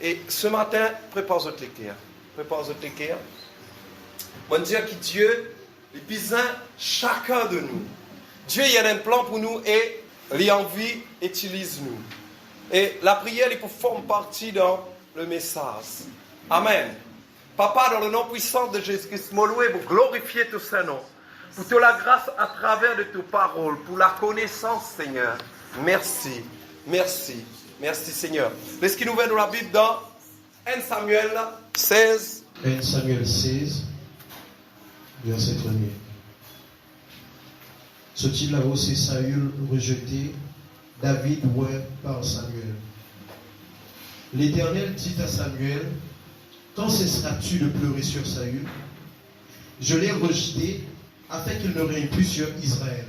Et ce matin, prépare-toi de l'équerre. Prépare-toi de l'équerre. On dit que Dieu est besoin chacun de nous. Dieu il a un plan pour nous et il a envie utilise nous. Et la prière, il peut former partie dans le message. Amen. Papa, dans le nom puissant de Jésus-Christ, moi louer pour glorifier ton Saint-Nom. Pour te la grâce à travers de tes paroles, pour la connaissance, Seigneur. Merci, merci, merci, Seigneur. Qu'est-ce qui nous vient de la Bible dans 1 Samuel 16. 1 Samuel 16, verset 1er. Ce-t-il là où c'est Saül rejeté, David oué par Samuel. L'Éternel dit à Samuel, quand cesseras-tu de pleurer sur Saül? Je l'ai rejeté afin qu'il ne règne plus sur Israël.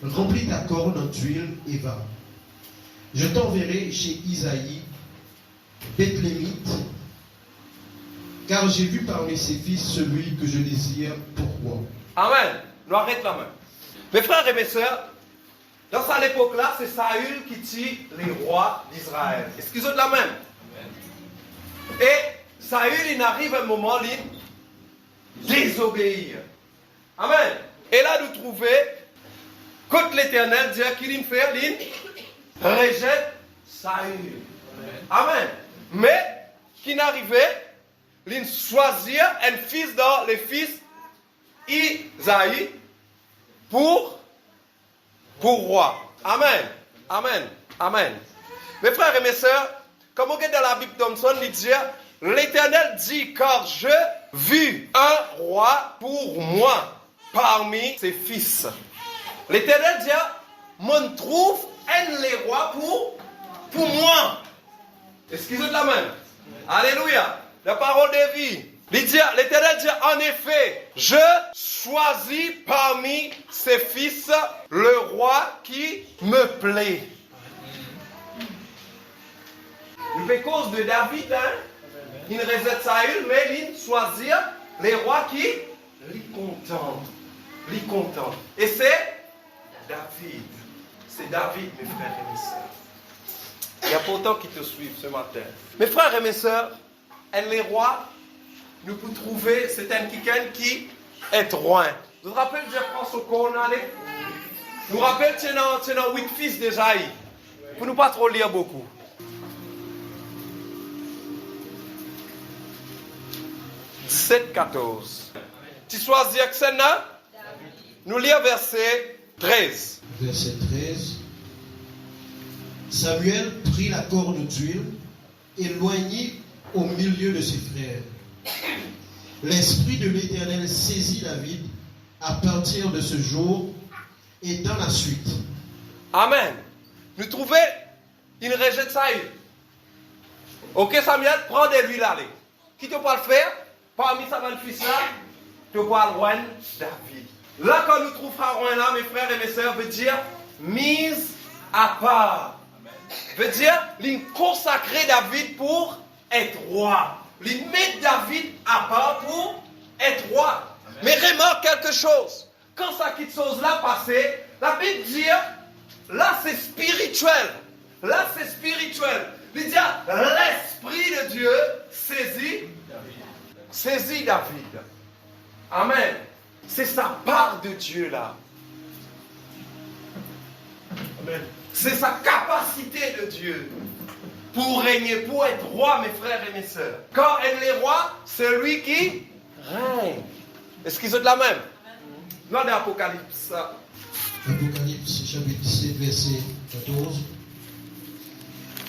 Remplis ta corne d'huile et va. Je t'enverrai chez Isaïe, Bethlémite, car j'ai vu parmi ses fils celui que je désire pour roi. Amen. Nous arrêtons la main. Mes frères et mes sœurs, dans cette époque-là, c'est Saül qui tue les rois d'Israël. Est-ce qu'ils ont la même? Et Saül, il arrive un moment, il désobéit. Amen. Et là, nous trouvons, quand l'Éternel dit qu'il fait, il rejette Saül. Amen. Mais, qui n'arrivait, il choisit un fils dans les fils Isaïe pour roi. Amen. Amen. Amen. Mes frères et mes sœurs, comme on regarde dans la Bible Thompson, il dit, l'Éternel dit, car je vis un roi pour moi parmi ses fils. L'Éternel dit, mon trouve un les rois pour moi. Est-ce qu'ils ont de la main? Alléluia. La parole de vie. L'Éternel dit, en effet, je choisis parmi ses fils le roi qui me plaît. Il fait cause de David, hein? Il rejette Saül, mais il choisit les rois qui lui contentent. Et c'est David. C'est David, mes frères et mes sœurs. Il y a pourtant qui te suivent ce matin. Mes frères et mes sœurs, les rois, nous pouvons trouver, c'est un quelqu'un qui est roi. Vous vous rappelez de François Cornale? Nous rappelez, tu as 8 fils déjà. Pour nous pas trop lire beaucoup. « 17-14. Tu choisis Axena? Nous lisons verset 13. Verset 13. Samuel prit la corne d'huile et loignit au milieu de ses frères. L'Esprit de l'Éternel saisit David à partir de ce jour et dans la suite. Amen. Nous trouvons, il rejette ça. Ok, Samuel, prends de l'huile, allez. Qui te peut le faire? Parmi sa fils là, tu peux le roi David. Là, quand nous trouvons roi là, mes frères et mes sœurs, veut dire mise à part. Veut dire, il consacrer David pour être roi. Il met David à part pour être roi. Amen. Mais remarque quelque chose. Quand ça quitte chose là passé, la Bible dit, là c'est spirituel. Là c'est spirituel. Il dit, l'Esprit de Dieu saisit David. Amen. C'est sa part de Dieu là. Amen. C'est sa capacité de Dieu pour régner, pour être roi, mes frères et mes sœurs. Quand elle est roi, c'est lui qui règne. Est-ce qu'ils ont de la même? Lors de l'Apocalypse. Apocalypse chapitre 17, verset 14.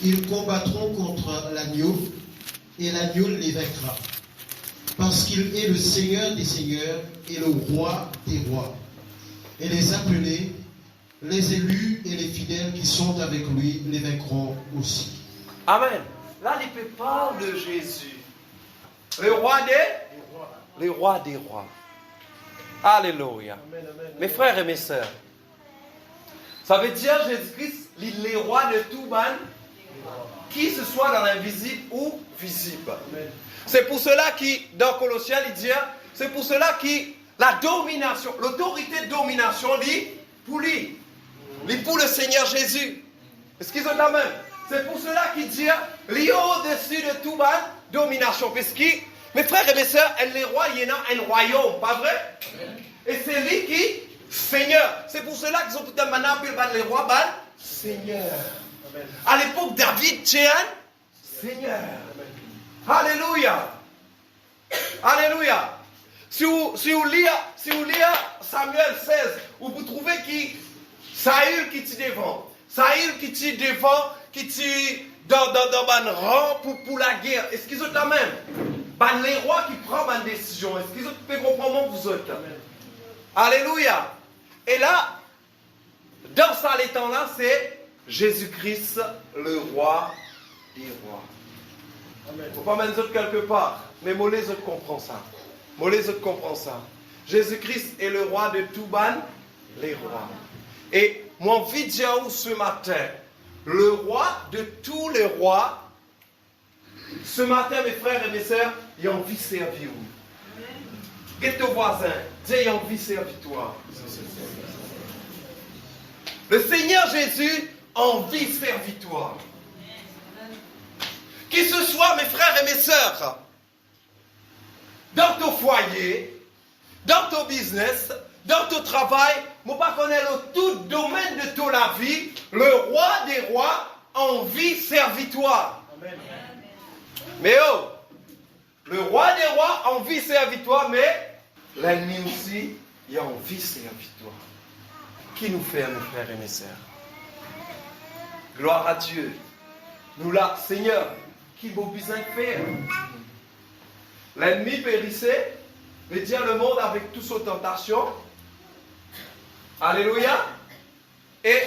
Ils combattront contre l'agneau et l'agneau les vaincra. Parce qu'il est le Seigneur des seigneurs et le roi des rois. Et les appelés, les élus et les fidèles qui sont avec lui les vaincront aussi. Amen. Là, il parle de Jésus. Le roi des rois. Alléluia. Amen, amen. Mes frères et mes sœurs, ça veut dire Jésus-Christ, il est roi de tout man, qui ce soit dans l'invisible ou visible. Amen. C'est pour cela qui, dans Colossiens, il dit, c'est pour cela qui, la domination, l'autorité de domination, dit pour lui. Lui pour le Seigneur Jésus. Est-ce qu'ils ont la même? C'est pour cela qu'il dit, il est au-dessus de tout ban domination. Parce que, mes frères et mes sœurs, les rois, il y en a un royaume, pas vrai? Et c'est lui qui, Seigneur. C'est pour cela qu'ils ont tout un maintenant appelé les rois, Seigneur. À l'époque, David, tient Seigneur. Alléluia. Alléluia. Si vous lisez Samuel 16, vous trouvez que Saül qui tire devant. Saül qui tire devant, qui tire dans un rang pour la guerre. Est-ce qu'ils ont la même? Les rois qui prennent une décision. Est-ce qu'ils ont pu comprendre vous autres? Alléluia. Et là, dans ça, les temps-là, c'est Jésus-Christ, le roi des rois. Il ne faut pas mettre autres quelque part. Mais moi, les autres comprennent ça. Moi, les autres comprennent ça. Jésus-Christ est le roi de tout ban, les rois. Et mon vidéo ce matin, le roi de tous les rois, ce matin, mes frères et mes sœurs, il a envie de servir vous. Qu'est-ce que ton voisin? Dis, il a envie de servir toi. Le Seigneur Jésus a envie de servir toi. Qu'il ce soit, mes frères et mes sœurs, dans ton foyer, dans ton business, dans ton travail, moi pas connaître tout domaine de ton la vie, le roi des rois a envie de servir toi. Amen. Mais oh, le roi des rois a envie de servir toi, mais l'ennemi aussi, il a envie de servir toi. Qui nous fait, mes frères et mes sœurs? Gloire à Dieu. Nous là, Seigneur, qui vous besoin de faire? L'ennemi périssait, veut dire le monde avec toutes ses tentations. Alléluia. Et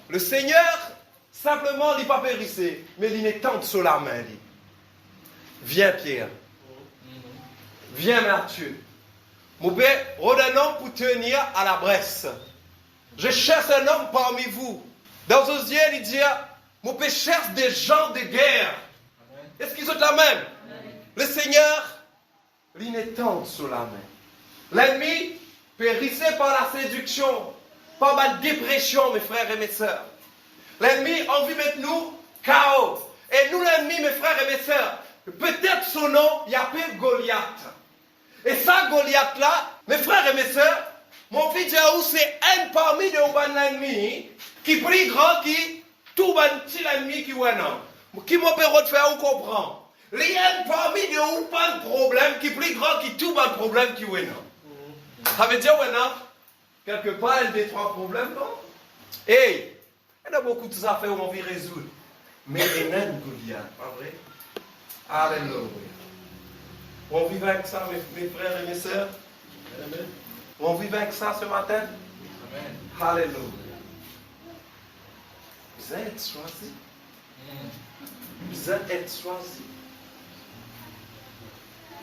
le Seigneur, simplement, il n'est pas périssé, mais il est tente sur la main. Viens Pierre. Viens Mathieu. Mon père, rôde un homme pour tenir à la Bresse. Je cherche un homme parmi vous. Dans Osée, il dit, mon père cherche des gens de guerre. Est-ce qu'ils ont la même? Le Seigneur, il est tente sur la main. L'ennemi périssait par la séduction, par ma dépression, mes frères et mes sœurs. L'ennemi a envie de mettre nous chaos. Et nous, l'ennemi, mes frères et mes sœurs, peut-être son nom, il appelle Goliath. Et ça, Goliath-là, mes frères et mes sœurs, mon fils Jaou, c'est un parmi de l'ennemi qui est plus grand qui tout petit l'ennemi qui est non. Qui m'a permis de faire ou comprendre. Il y a un parmi de ou pas de problème qui est plus grand qui tout un problème qui est non. Ça veut dire, non, quelque part, il y a des trois problèmes, non? Et il y a beaucoup de affaires où on veut résoudre. Mais il y a un Goliath, pas vrai? Alléluia. On vit avec ça, mes frères et mes sœurs. Amen. On vit avec ça ce matin. Amen. Alléluia. Vous êtes choisis. Vous êtes choisis.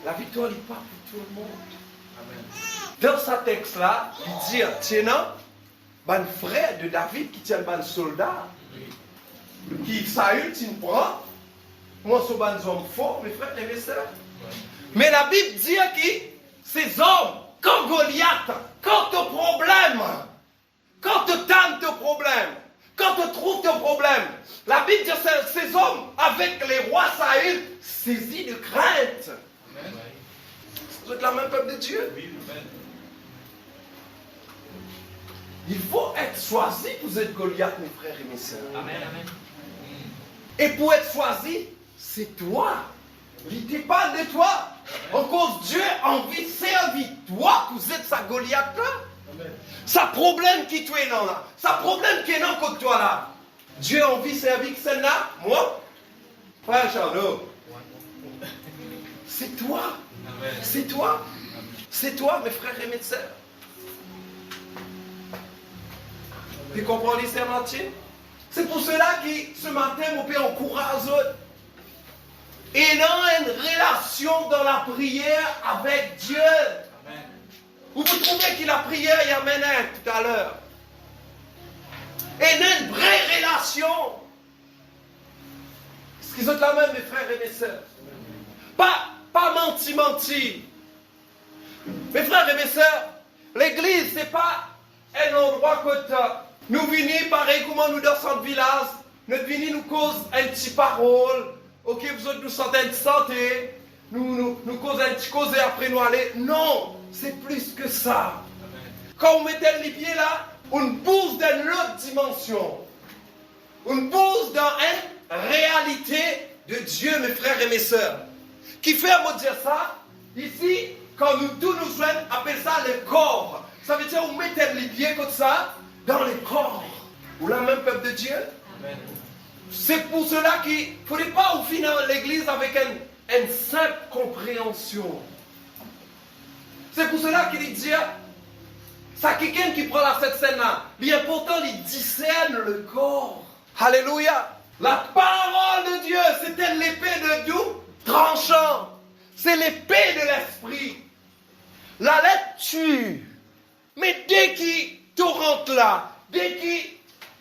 La victoire n'est pas pour tout le monde. Amen. Dans ce texte-là, il dit, tiens, un frère de David qui tient un soldat, qui Saül, tu me prends. Moi, ce sont des hommes forts, mes frères et mes sœurs. Mais la Bible dit que ces hommes, quand Goliath, quand tu as problème, quand tu tannes tes problèmes, quand tu trouves tes problèmes, la Bible dit que ces hommes, avec les rois Saül, saisis de crainte. Amen. Vous êtes la même peuple de Dieu. Oui, amen. Il faut être choisi pour être Goliath, mes frères et mes sœurs. Amen, amen. Et pour être choisi, c'est toi. Il dépend de toi. En cause Dieu a envie de servir toi pour être sa Goliath là. Sa problème qui tu es là. Sa problème qui est là contre toi là. Dieu a envie de servir celle-là. Moi, frère Charlot. C'est toi. Amen. C'est toi. Amen. C'est toi, mes frères et mes sœurs. Tu comprends l'histoire, Martin? C'est pour cela que ce matin, mon père encourage autres. Et dans une relation dans la prière avec Dieu. Amen. Vous trouvez que la prière, il y a mené tout à l'heure. Et dans une vraie relation. Est-ce qu'ils ont la même, mes frères et mes sœurs? Pas menti. Mes frères et mes sœurs, l'église, ce n'est pas un endroit que nous venons pareil comme nous dans ce village. notre vie nous cause un petit parole, ok, vous autres nous sentez une santé, nous cause un petit cause et après nous aller. Non, c'est plus que ça. Quand on mettait les pieds là, on pousse dans une autre dimension. On pousse dans une réalité de Dieu, mes frères et mes sœurs. Qui fait à me dire ça? Ici, quand nous tous nous joignent, appelle ça le corps. Ça veut dire on mettait les pieds comme ça dans le corps. Ou la même peuple de Dieu. Amen. C'est pour cela qu'il ne faudrait pas au final l'église avec une simple compréhension. C'est pour cela qu'il dit, ça quelqu'un qui prend cette scène-là, l'important, il discerne le corps. Alléluia. La parole de Dieu, c'était l'épée de Dieu tranchant. C'est l'épée de l'esprit. La lettre tue. Mais dès qu'il te rentre là, dès qu'il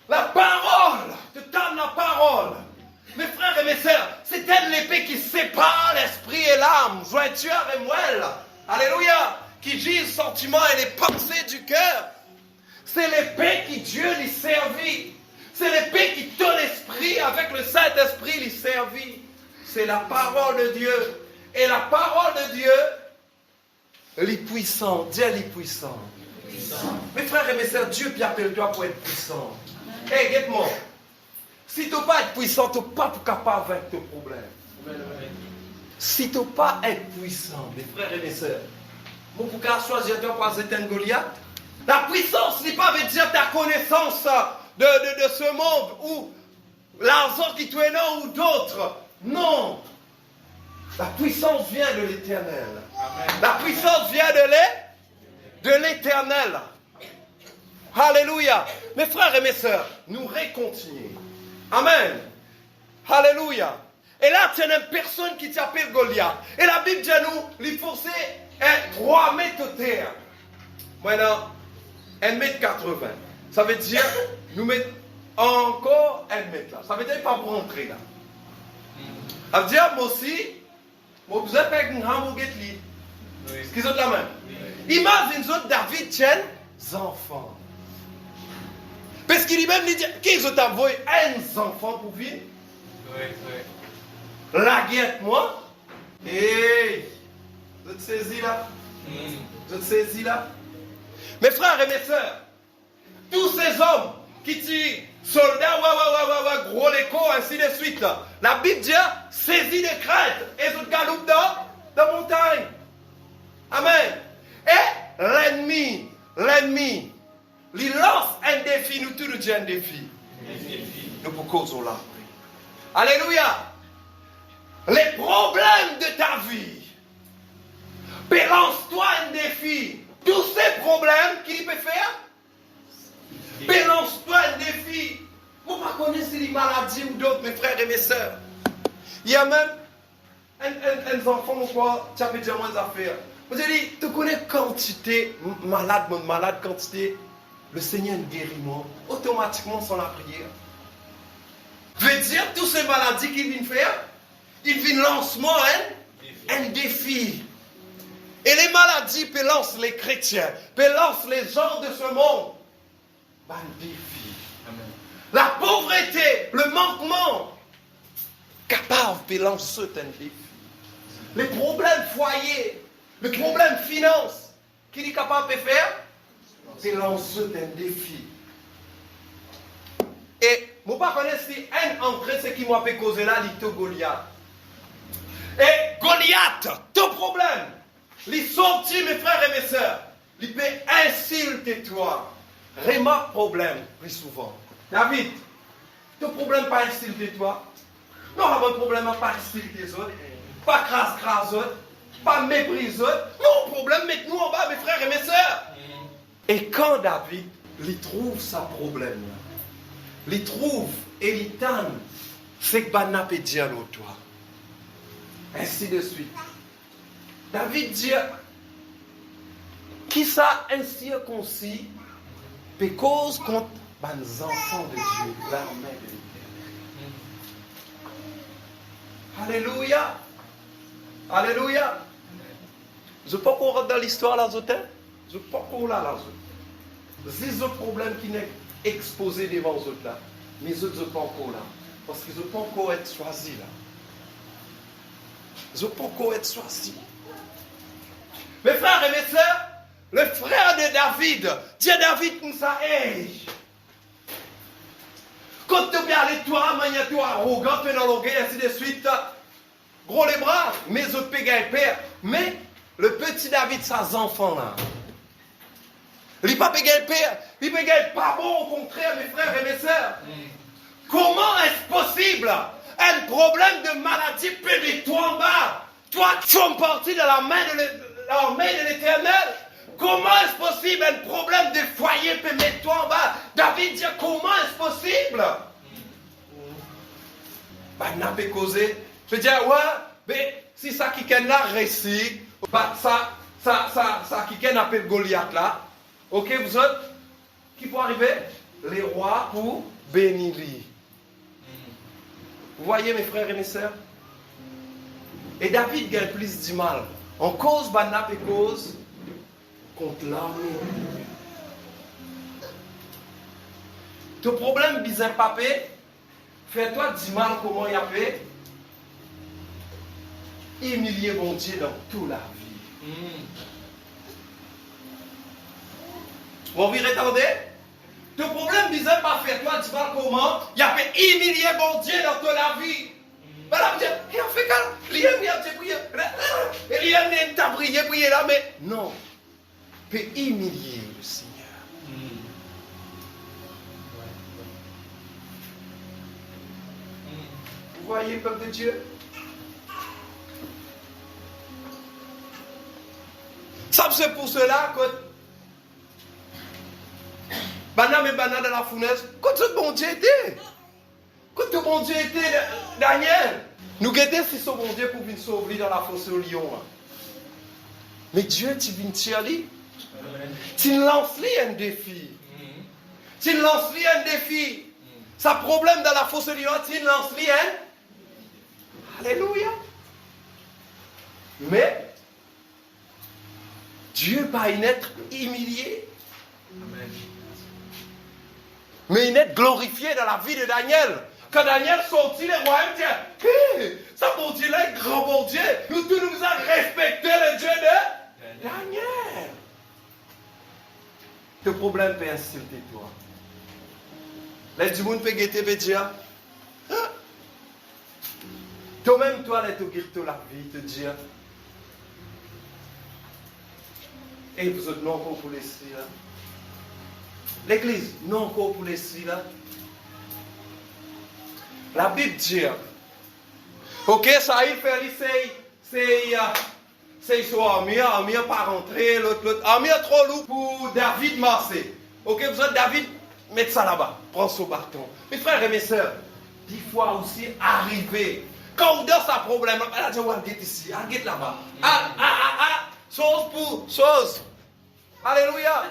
la parole, te donne la parole. Mes frères et mes sœurs, c'est elle l'épée qui sépare l'esprit et l'âme, jointure et moelle. Alléluia. Qui gise sentiments et les pensées du cœur. C'est l'épée qui Dieu lui servit. C'est l'épée qui ton esprit avec le Saint-Esprit lui servit. C'est la parole de Dieu. Et la parole de Dieu, elle est puissante. Dieu est puissant. Mes frères et mes sœurs, Dieu appelle toi pour être puissant. Hey, regarde-moi. Si tu n'as pas être puissant, tu n'es pas capable avec tes problèmes. Si tu n'as pas être puissant, mes frères et mes sœurs, mon pourquoi choisir toi pour éteindre Goliath? La puissance n'est pas veut dire ta connaissance de ce monde ou l'argent qui te est là ou d'autres. Non. La puissance vient de l'Éternel. La puissance vient de l'Éternel. Alléluia. Mes frères et mes sœurs, nous continuons. Amen. Alléluia. Et là, tu as une personne qui s'appelle Goliath. Et la Bible dit à nous, il forçait 3 mètres de terre. Maintenant, 1,80 m. Ça veut dire, nous mettons encore 1 mètre là. Ça veut dire pas pour rentrer là. Ça veut dire, moi aussi, moi, vous avez un hamburger de ce qu'ils ont la même. Imagine, David tient des enfants. Parce qu'il même dit, qu'ils ont envoyé un enfant pour vivre. La guerre, moi. Et vous êtes saisis là? Vous êtes saisis là? Mes frères et mes sœurs, tous ces hommes qui tuent soldats, gros l'écho, ainsi de suite, là. La Bible dit, saisis de crainte, et ils galopent dans la montagne. Amen. Et l'ennemi, il lance un défi, nous tous nous disons un défi. Nous pour cause là. Alléluia. Les problèmes de ta vie, lance-toi un défi. Tous ces problèmes qu'il peut faire, lance-toi un défi. Vous ne connaissez les maladies ou d'autres, mes frères et mes sœurs. Il y a même un enfant ou quoi, tu as fait déjà moins d'affaires. Vous avez dit, tu connais quantité malade, quantité, le Seigneur guérit moi, automatiquement sans la prière. Veut dire, toutes ces maladies qu'il vient faire, il vient lancement un défi. Et les maladies peut lancer les chrétiens, peut lancer les gens de ce monde. Un défi. Amen. La pauvreté, le manquement, capable de lancer un défi. Les problèmes foyer, les problèmes finance, qu'il est capable de faire, c'est lancer un défi. Et je ne sais pas si un entrée, ce qui m'a fait causer là, c'est Goliath. Et Goliath, ton problème, il sortit, mes frères et mes sœurs, il peut insulter toi. Remarque problème, plus souvent. David, ton problème pas insulter toi. Non, mon problème n'est pas insulter les autres, pas crasse autres, pas mépriser autres. Non, problème, mettez-nous en bas, mes frères et mes sœurs. Et quand David, il trouve sa problème, il trouve et il tanne, c'est que Banna peut dire à toi. Ainsi de suite. David dit, qui ça incirconcis peut cause contre les enfants de Dieu, l'armée de l'Éternel. Alléluia. Alléluia. Je ne peux pas qu'on rentre dans l'histoire là, je ne peux pas qu'on là, là. C'est ce problème qui n'est exposé devant eux là. Mais ils n'ont pas encore là. Parce qu'ils n'ont pas encore été choisis là. Ils n'ont pas encore été choisis. Mes frères et mes sœurs, le frère de David, dit à David comme ça, hey, quand tu viens aller toi, manière toi arrogant, tu es dans l'orgueil, ainsi de suite, gros les bras, mais autres pégales père. Mais le petit David, ses enfants là, il n'est pas pégale père, il pégale pas bon, au contraire, mes frères et mes sœurs. Comment est-ce possible? Un problème de maladie peut mettre toi en bas. Toi, tu fais partie de la main de l'Éternel. Comment est-ce possible? Un problème de foyer peut mettre toi en bas. David dit, comment est-ce possible? Ben, n'a pas causé. Je dis, ouais, mais si ça qui est là réussi, ça qui est appelé Goliath là, ok, vous autres, qui peut arriver? Les rois pour bénir. Vous voyez mes frères et mes sœurs? Et David gagne plus du mal. En cause, Banap et cause contre l'armée. Ton problème, bizarre papé, fais-toi du mal comment il a fait. Humilier mon Dieu dans toute la vie. Vous m'avez retardé? Ton problème bizarre pas fais-toi du mal comment il a fait humilier mon Dieu dans toute la vie. Voilà, il a fait calme. Il a prié. Il a prié là, mais non. Il peut humilier le Seigneur. Vous voyez, peuple de Dieu? Ça, c'est pour cela que Banam et Banam dans la fournaise, quand ce bon Dieu était? Quand ce bon Dieu était, Daniel, nous guettons si ce bon Dieu pour venir sauver dans la fosse au lion. Mais Dieu, tu viens tirer lui. Tu lances-lui un défi. Tu lances-lui un défi. Sa problème dans la fosse au lion, tu lances-lui un. Alléluia. Mais Dieu va y être humilié. Amen. Mais il est glorifié dans la vie de Daniel. Quand Daniel sortit, les rois me disaient, hey, ça bon Dieu là, grand bon Dieu. Nous tous nous avons respecté le Dieu de Daniel. Le problème peut insulter toi. Les du monde peut guetter, peut dire, toi-même, toi, là, tu guettes la vie, te dire, et vous êtes non encore pour les là. L'église, non encore pour les là. La Bible dit, ok, ça y fait, c'est sur armée pas rentrer, l'autre, armée trop lourd pour David marcher. Ok, vous êtes David, mettez ça là-bas, prends son bâton. Mes frères et mes sœurs, 10 fois aussi arriver. Quand vous dans sa problème, elle a dit, on guette ici, on guette là-bas. Chose pour chose. Alléluia.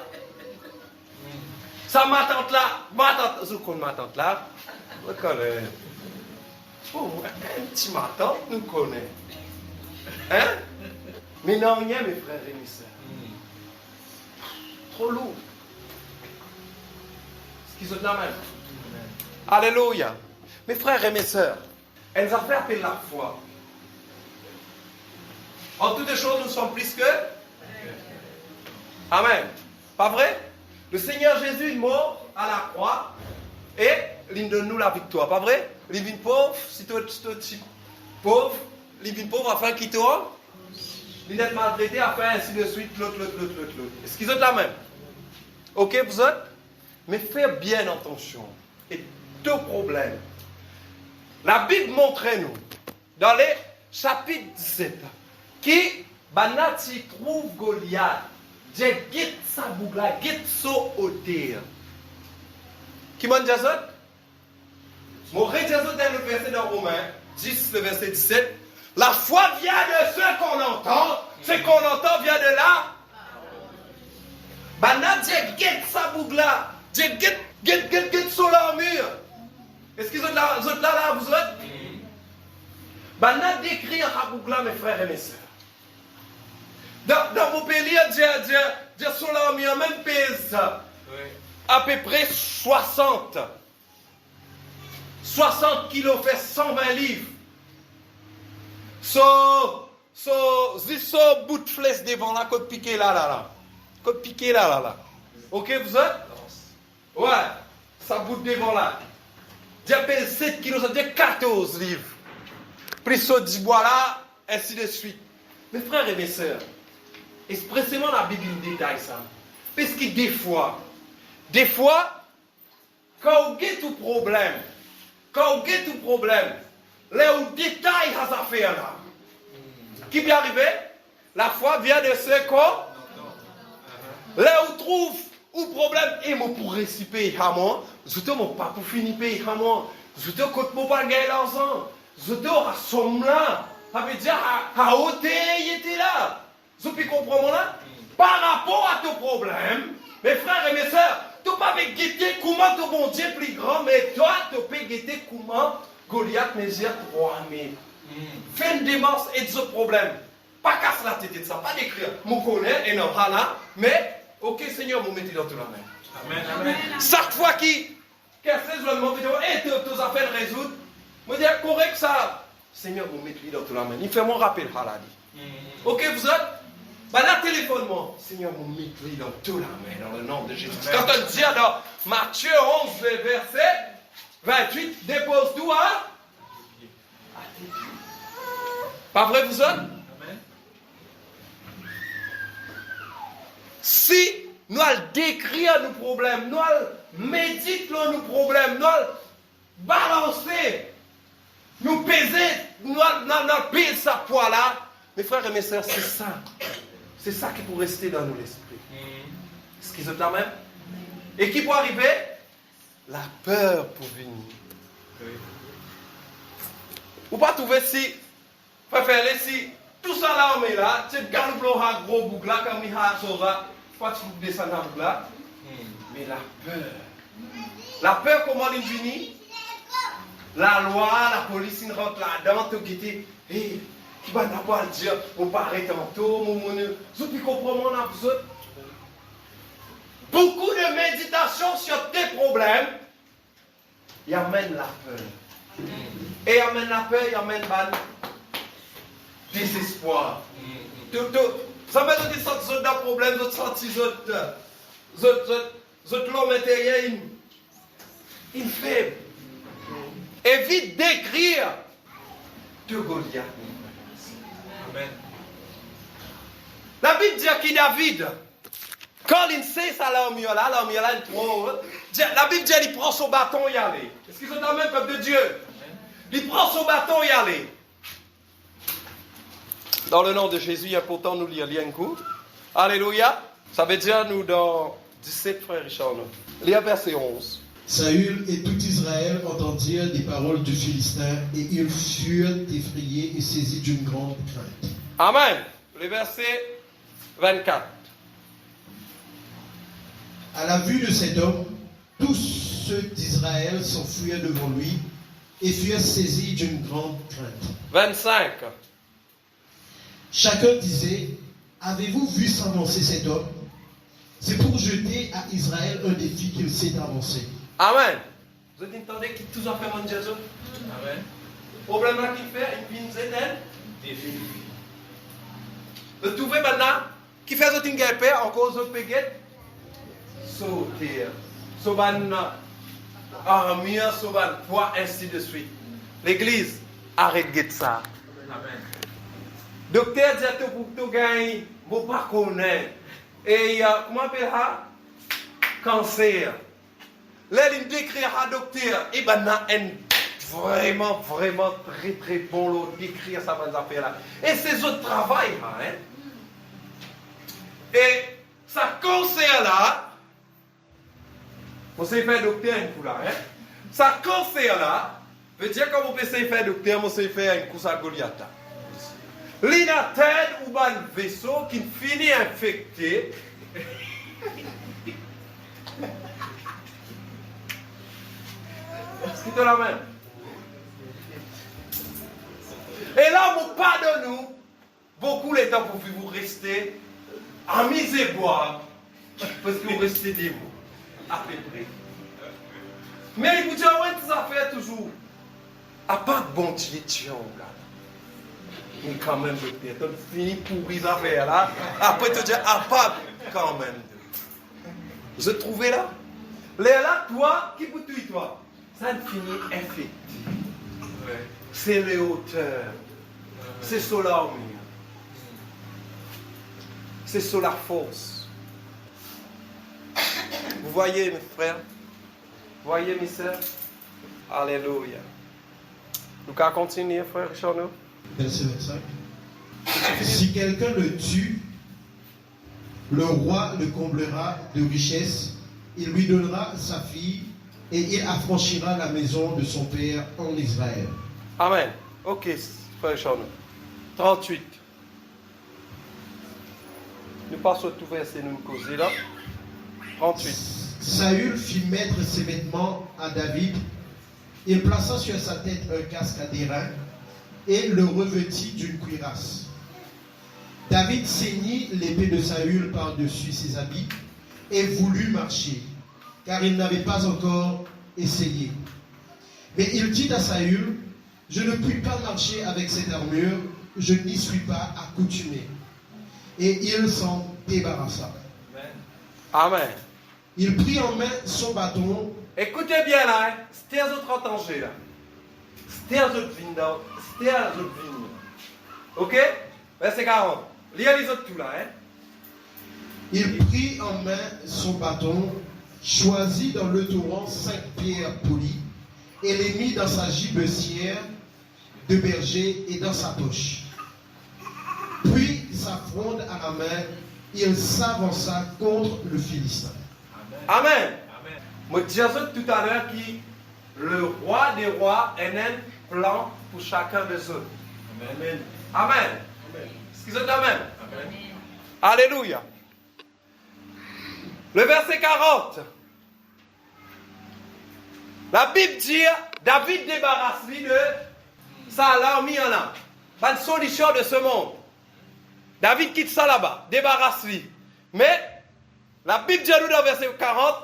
Ça ma tante là, je connais ma tante là, je connais. Oh, un petit matin, nous connaissons. Hein? Mais non, rien, mes frères et mes sœurs. Trop lourd. Ce qu'ils ont la même. Alléluia. Mes frères et mes sœurs, elles ont fait appel la foi. En toutes choses, nous sommes plus que. Amen. Pas vrai? Le Seigneur Jésus est mort à la croix et il donne nous la victoire. Pas vrai? Il vient pauvre, si tu es pauvre, il vient pauvre afin qu'il te rende. Il est maltraité afin ainsi de suite, l'autre. Est-ce qu'ils ont la même? Ok, vous êtes? Mais fais bien attention. Et deux problèmes. La Bible montre-nous, dans les chapitres 17, qui, Banati trouve Goliath, Dieu guette sa bougla, guette so odeur. Qui m'a dit ça? Mon réjouissement dans le verset de Romains 10, le verset 17. La foi vient de ce qu'on entend. Ce qu'on entend vient de là. Banat Dieu guette sa bougla. Dieu guette sur l'armure. Est-ce qu'ils sont là, vous autres? Banat décrit à bougla, mes frères et mes sœurs. Dans mon pays, Dieu sur l'armure, même pèse à peu près 60. 60 kilos fait 120 livres. So bout de flèche devant là, côte piqué là. Côte piqué là. Ok, vous êtes? Ouais, ça bout devant là. J'ai 7 kilos, ça veut dire 14 livres. Plus ça du bois là, ainsi de suite. Mes frères et mes sœurs, expressément la Bible détaille ça. Parce que des fois, quand vous avez tout problème, là où détaille ces affaires là, qui peut arriver? La foi vient de ce qu'on, là où trouve ou problème, et moi pour réciper à moi, je te mon pas pour finir payer à moi, je te compte pour pas gagner l'argent, je te rassemble là, ça veut dire à ôter, il était là. Je peux comprendre là? Par rapport à ton problème, mes frères et mes sœurs, tu ne peux pas guetter comment ton bon Dieu est plus grand, mais toi, tu peux guetter comment Goliath mesure 3000. Fais une démarche et ce problème. Pas casse la tête de ça, pas d'écrire. Mon connaît et non, là, mais, ok Seigneur, vous mettez dans toute la main. Amen. Chaque fois qu'il casse le moment, et tes affaires résoudre, je dis correct ça. Seigneur, vous mettez dans toute la main. Il fait mon rappel, haladi. Ok, vous êtes? Bah là, téléphone-moi. Seigneur, vous mettez dans toute la main, dans le nom de Jésus. Quand on dit dans Matthieu 11, verset 28, dépose tout à tes pieds. Pas vrai, vous êtes? Si nous allons décrire nos problèmes, nous allons méditer nos problèmes, nous allons balancer, nous peser, nous allons peser sa poids là, mes frères et mes sœurs, c'est ça. C'est ça qui peut rester dans nous l'esprit. Ce qui est la même. Et qui peut arriver? La peur pour venir. Ou pas trouver si, préférez si, tout ça là, on est là, tu gardes le gros bouc là, comme il y a chose là, pas tu descends dans le bouc là. Mais la peur, comment elle finit? La loi, la police, ils rentrent là-dedans, tu dis, hé, qui va d'abord dire, on paraît tantôt, je peux comprendre mon absurde. Beaucoup de méditation sur tes problèmes, il amène la peur. Et il amène la peur, il amène le désespoir. Ça veut dire que vous avez des problèmes, vous sentez l'homme intérieur, il est faible. Évite d'écrire de Goliath. Amen. La Bible dit que David, quand il sait ça, l'armure il prend. La Bible dit qu'il prend son bâton et y aller. Est-ce qu'ils sont dans le même peuple de Dieu? Il prend son bâton et y aller. Dans le nom de Jésus, il est important de nous lire un coup. Alléluia. Ça veut dire nous dans 17, frère Richard. Lire verset 11. Saül et tout Israël entendirent les paroles du Philistin et ils furent effrayés et saisis d'une grande crainte. Amen. Le verset 24. À la vue de cet homme, tous ceux d'Israël s'enfuirent devant lui et furent saisis d'une grande crainte. 25. Chacun disait, avez-vous vu s'avancer cet homme? C'est pour jeter à Israël un défi qu'il s'est avancé. Amen. Vous entendez qui tout a fait mon Jésus? Amen. Le problème là qu'il fait, il vient de défi. Vous trouvez maintenant, qui fait une guerre en cause de péguette? Sauter. Sauvan armure, sauvan poids, ainsi de suite. L'église, arrête ça. Amen. Docteur dit à tout pour tout gagner, vous pas connaître. Et comment on appelle ça? Cancer. Là, il décrit à docteur, et ben, vraiment très très bon l'autre d'écrire ça dans affaires là. Et c'est autres travail, hein. Et ça cancer là, vous savez faire docteur un coup là, hein. Ça cancer là, veut dire quand vous pouvez faire docteur, vous savez faire un coup à Goliath. L'inatène ou un vaisseau qui finit infecté. Est-ce qu'il te la main? Et là, vous pardonnez beaucoup les temps pour vous rester en mise et boire. Parce que vous restez des mots. À peu près. Mais il vous dit, ouais, tes affaires toujours. À part de bon Dieu, là. Mais quand même, peut-être, on finit pour les affaires là. Après, te dire, à part quand même. Je trouvais là. Là, toi, qui pour toi? Ça ne finit effet. C'est les hauteurs. C'est sur l'armure. C'est sur la force. Vous voyez, mes frères? Vous voyez, mes sœurs? Alléluia. Nous allons continuer, frère Richard. Verset 25. Si quelqu'un le tue, le roi le comblera de richesses, il lui donnera sa fille et il affranchira la maison de son père en Israël. Amen. Ok, frère Richard. 38. Nous passons tout verset, nous causer là. 38. Saül fit mettre ses vêtements à David. Il plaça sur sa tête un casque à d'airain et le revêtit d'une cuirasse. David ceignit l'épée de Saül par-dessus ses habits et voulut marcher, car il n'avait pas encore essayé. Mais il dit à Saül, « Je ne puis pas marcher avec cette armure, je n'y suis pas accoutumé. » Et il s'en débarrassa. Amen. Il prit en main son bâton. Écoutez bien là, hein. C'était un autre entangé là. C'était un autre vigne là. C'était un autre vigne. Ok? Verset 40. Lisez les autres tout là. Hein? Il prit en main son bâton, choisit dans le torrent 5 pierres polies, et les mit dans sa gibecière de berger et dans sa poche. Puis, sa fronde à la main, il s'avança contre le Philistin. Amen. Je disais tout à l'heure que le roi des rois a un plan pour chacun des autres. Amen. Amen. Est-ce qu'ils ont Amen? Amen. Alléluia. Le verset 40. La Bible dit, David débarrasse-lui de sa armée en âme. Pas de solution de ce monde. David quitte ça là-bas, débarrasse-lui. Mais la Bible dit à nous dans le verset 40,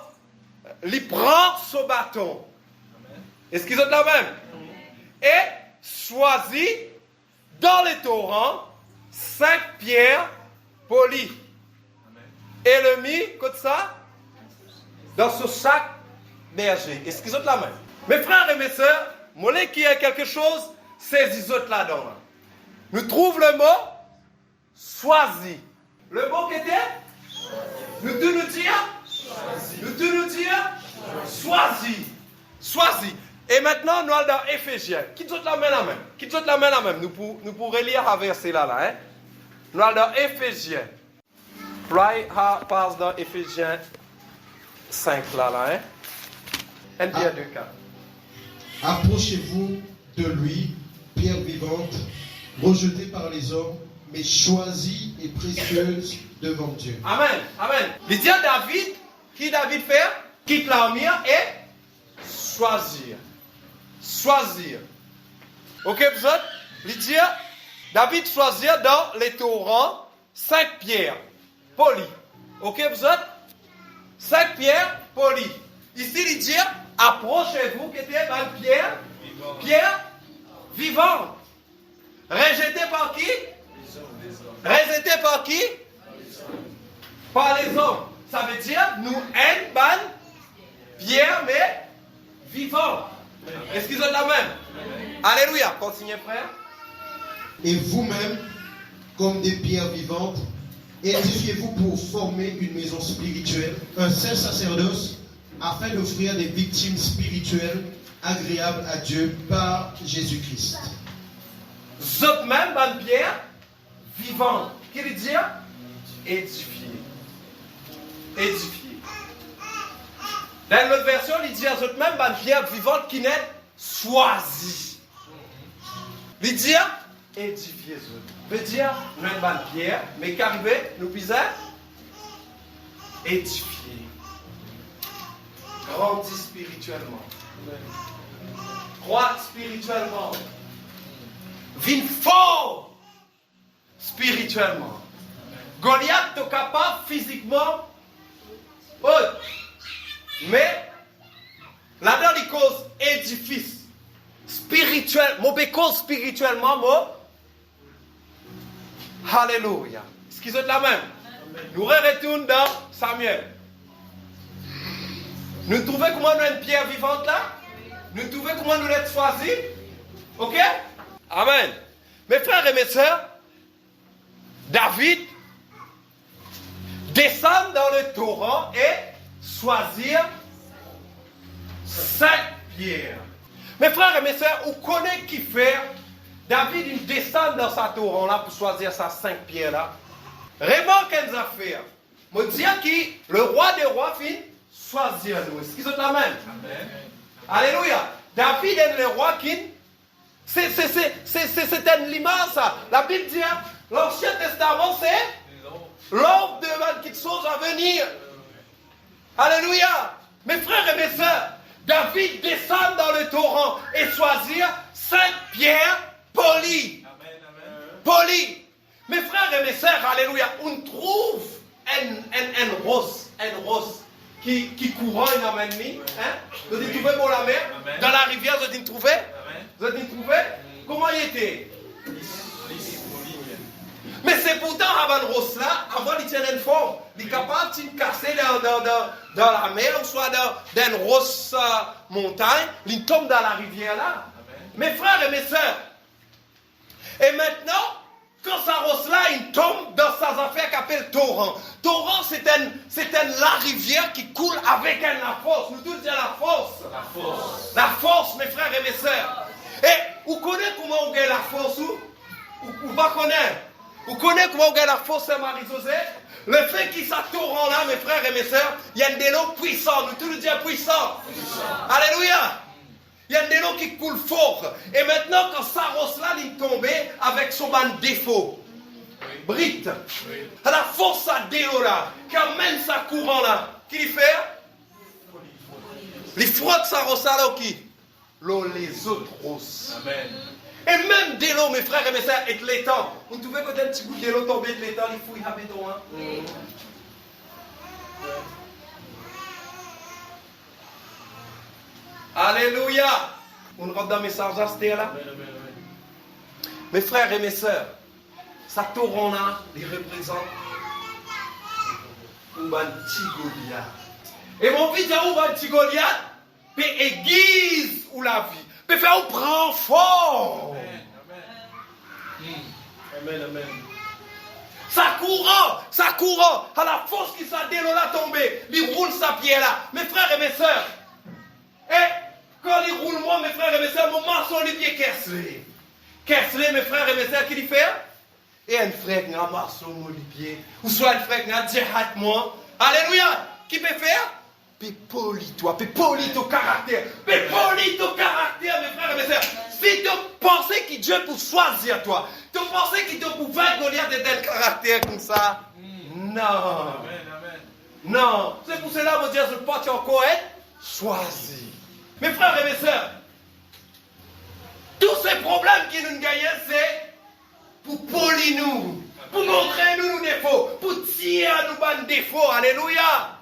il prend son bâton. Est-ce qu'ils ont la même? Et choisit dans les torrents 5 pierres polies. Et le mit, comme ça, dans ce sac berger. Est-ce qu'ils ont la même? Mes frères et mes sœurs, moi, qui a quelque chose, c'est les autres là-dedans. Nous trouvons le mot choisi. Le mot qui était? Nous tous nous dire? Nous tous nous dire? Choisi. Choisi. Et maintenant, nous allons dans Éphésiens. Qui d'autre la main la même? Qui d'autre la main la même? Nous pourrons lire un verset là. Hein? Nous allons dans Éphésiens. Passe dans Éphésiens 5 là. Hein? Un bien deux cas. Approchez-vous de lui, pierre vivante, rejetée par les hommes, mais choisie et précieuse devant Dieu. Amen. Amen. Il dit à David, qui David fait? Quitte l'armée et choisir. Choisir. Ok, vous êtes? Il dit, David choisit dans les torrents 5 pierres polies. Ok, vous êtes? 5 pierres polies. Ici, il dit, approchez-vous, qui était une pierre, pierre vivante. Rejetée par qui? Rejetée par qui? Par les hommes. Ça veut dire, nous une bonne pierre, mais vivante. Est-ce qu'ils ont la même? Alléluia. Continuez, frère. Et vous-même, comme des pierres vivantes, édifiez-vous pour former une maison spirituelle, un saint sacerdoce, afin d'offrir des victimes spirituelles agréables à Dieu par Jésus-Christ. Vous êtes même bonne pierre vivante. Qu'est-ce qu'il dit? Édifier. Édifier. Dans l'autre version, il dit à vous êtes même bonne pierre vivante qui n'est choisie. Il dit édifier. Veut dire nous une bonne pierre, mais qu'arriver, nous pisons édifier. Grandir spirituellement. Croître spirituellement. Vivre fort spirituellement. Goliath est capable physiquement, mais Là-dedans, il cause édifice. Spirituel. Mon cause spirituellement, moi. Alléluia. Est-ce qu'ils sont la même? Nous retournons dans Samuel. Nous trouvons comment nous avons une pierre vivante là? Nous trouvons comment nous l'avons choisi? Ok? Amen. Mes frères et mes sœurs, David descend dans le torrent et choisir 5 pierres. Mes frères et mes sœurs, vous connaissez qui fait? David il descend dans sa torrent là pour choisir sa 5 pierres là. Remarque quelles affaires. Je dis que le roi des rois finit choisir nous. Est-ce qu'ils sont la même? Amen. Alléluia. David est le roi qui. C'est une image ça. La Bible dit, l'Ancien Testament c'est l'ordre de quelque chose à venir. Alléluia. Mes frères et mes sœurs, David descend dans le torrent et choisir 5 pierres polies. Polies. Mes frères et mes sœurs, alléluia, on trouve un rose qui courant une amène. Vous avez trouvé pour la mer? Dans la rivière, vous avez trouvé? Vous avez trouvé? Comment il était? Mais c'est pourtant avant le rose là, avant il tient une forme. Il est capable de casser dans la mer, ou soit dans une grosse montagne, il tombe dans la rivière là. Mes frères et mes sœurs. Et maintenant, quand ça rose là, il tombe dans sa affaire qu'appelle torrent. Torrent, c'est la rivière qui coule avec la force. Nous tous disons la force. La force. La force, mes frères et mes sœurs. Et vous connaissez comment on gagne la force ou pas connaître? Vous connaissez comment on gagne la force, Marie-José? Le fait qu'il soit torrent là, mes frères et mes sœurs, il y a des noms puissants. Nous tous disons puissants. Alléluia. Il y a des noms qui coulent fort. Et maintenant, quand ça rose là, il est tombé avec son défaut. Brit. À la force à délo là, qui amène sa courant là, qui lui fait? Les frottes ça rose là, qui? Les autres roses. Amen. Et même de l'eau, mes frères et mes sœurs, avec l'étang. Vous trouvez que un petit bout de l'eau tombé de l'étang, il faut y avoir béton. Alléluia. On rentre dans le message à cette là. Mes frères et mes sœurs, ça torrent là, il représente un petit Goliath. Et mon fils, un petit Goliath, peut aiguise ou la vie. Peut faire ou prend fort. Amen, amen. Ça courant, à la force qui s'est délo là tombé, il roule sa pierre là. Mes frères et mes sœurs, et quand il roule moi, mes frères et mes sœurs, mon marceau les pieds Kersley. Kersley, mes frères et mes sœurs, qui lui fait? Et un frère qui a un marceau mon pied, ou soit un frère qui a djihad moi. Alléluia, qui peut faire? Puis poli toi, puis poli ton caractère, puis poli ton caractère, mes frères et mes sœurs. Si tu pensais que Dieu pour choisir toi, tu pensais qu'il te pouvait Goliath de tel caractère comme ça? Non. Amen, amen. Non. C'est pour cela, mon Dieu, je ne peux pas encore être choisi. Mes frères et mes sœurs, tous ces problèmes qui nous gagnent, c'est pour polir nous, pour montrer nous nos défauts, pour tirer nous nos défauts. Alléluia.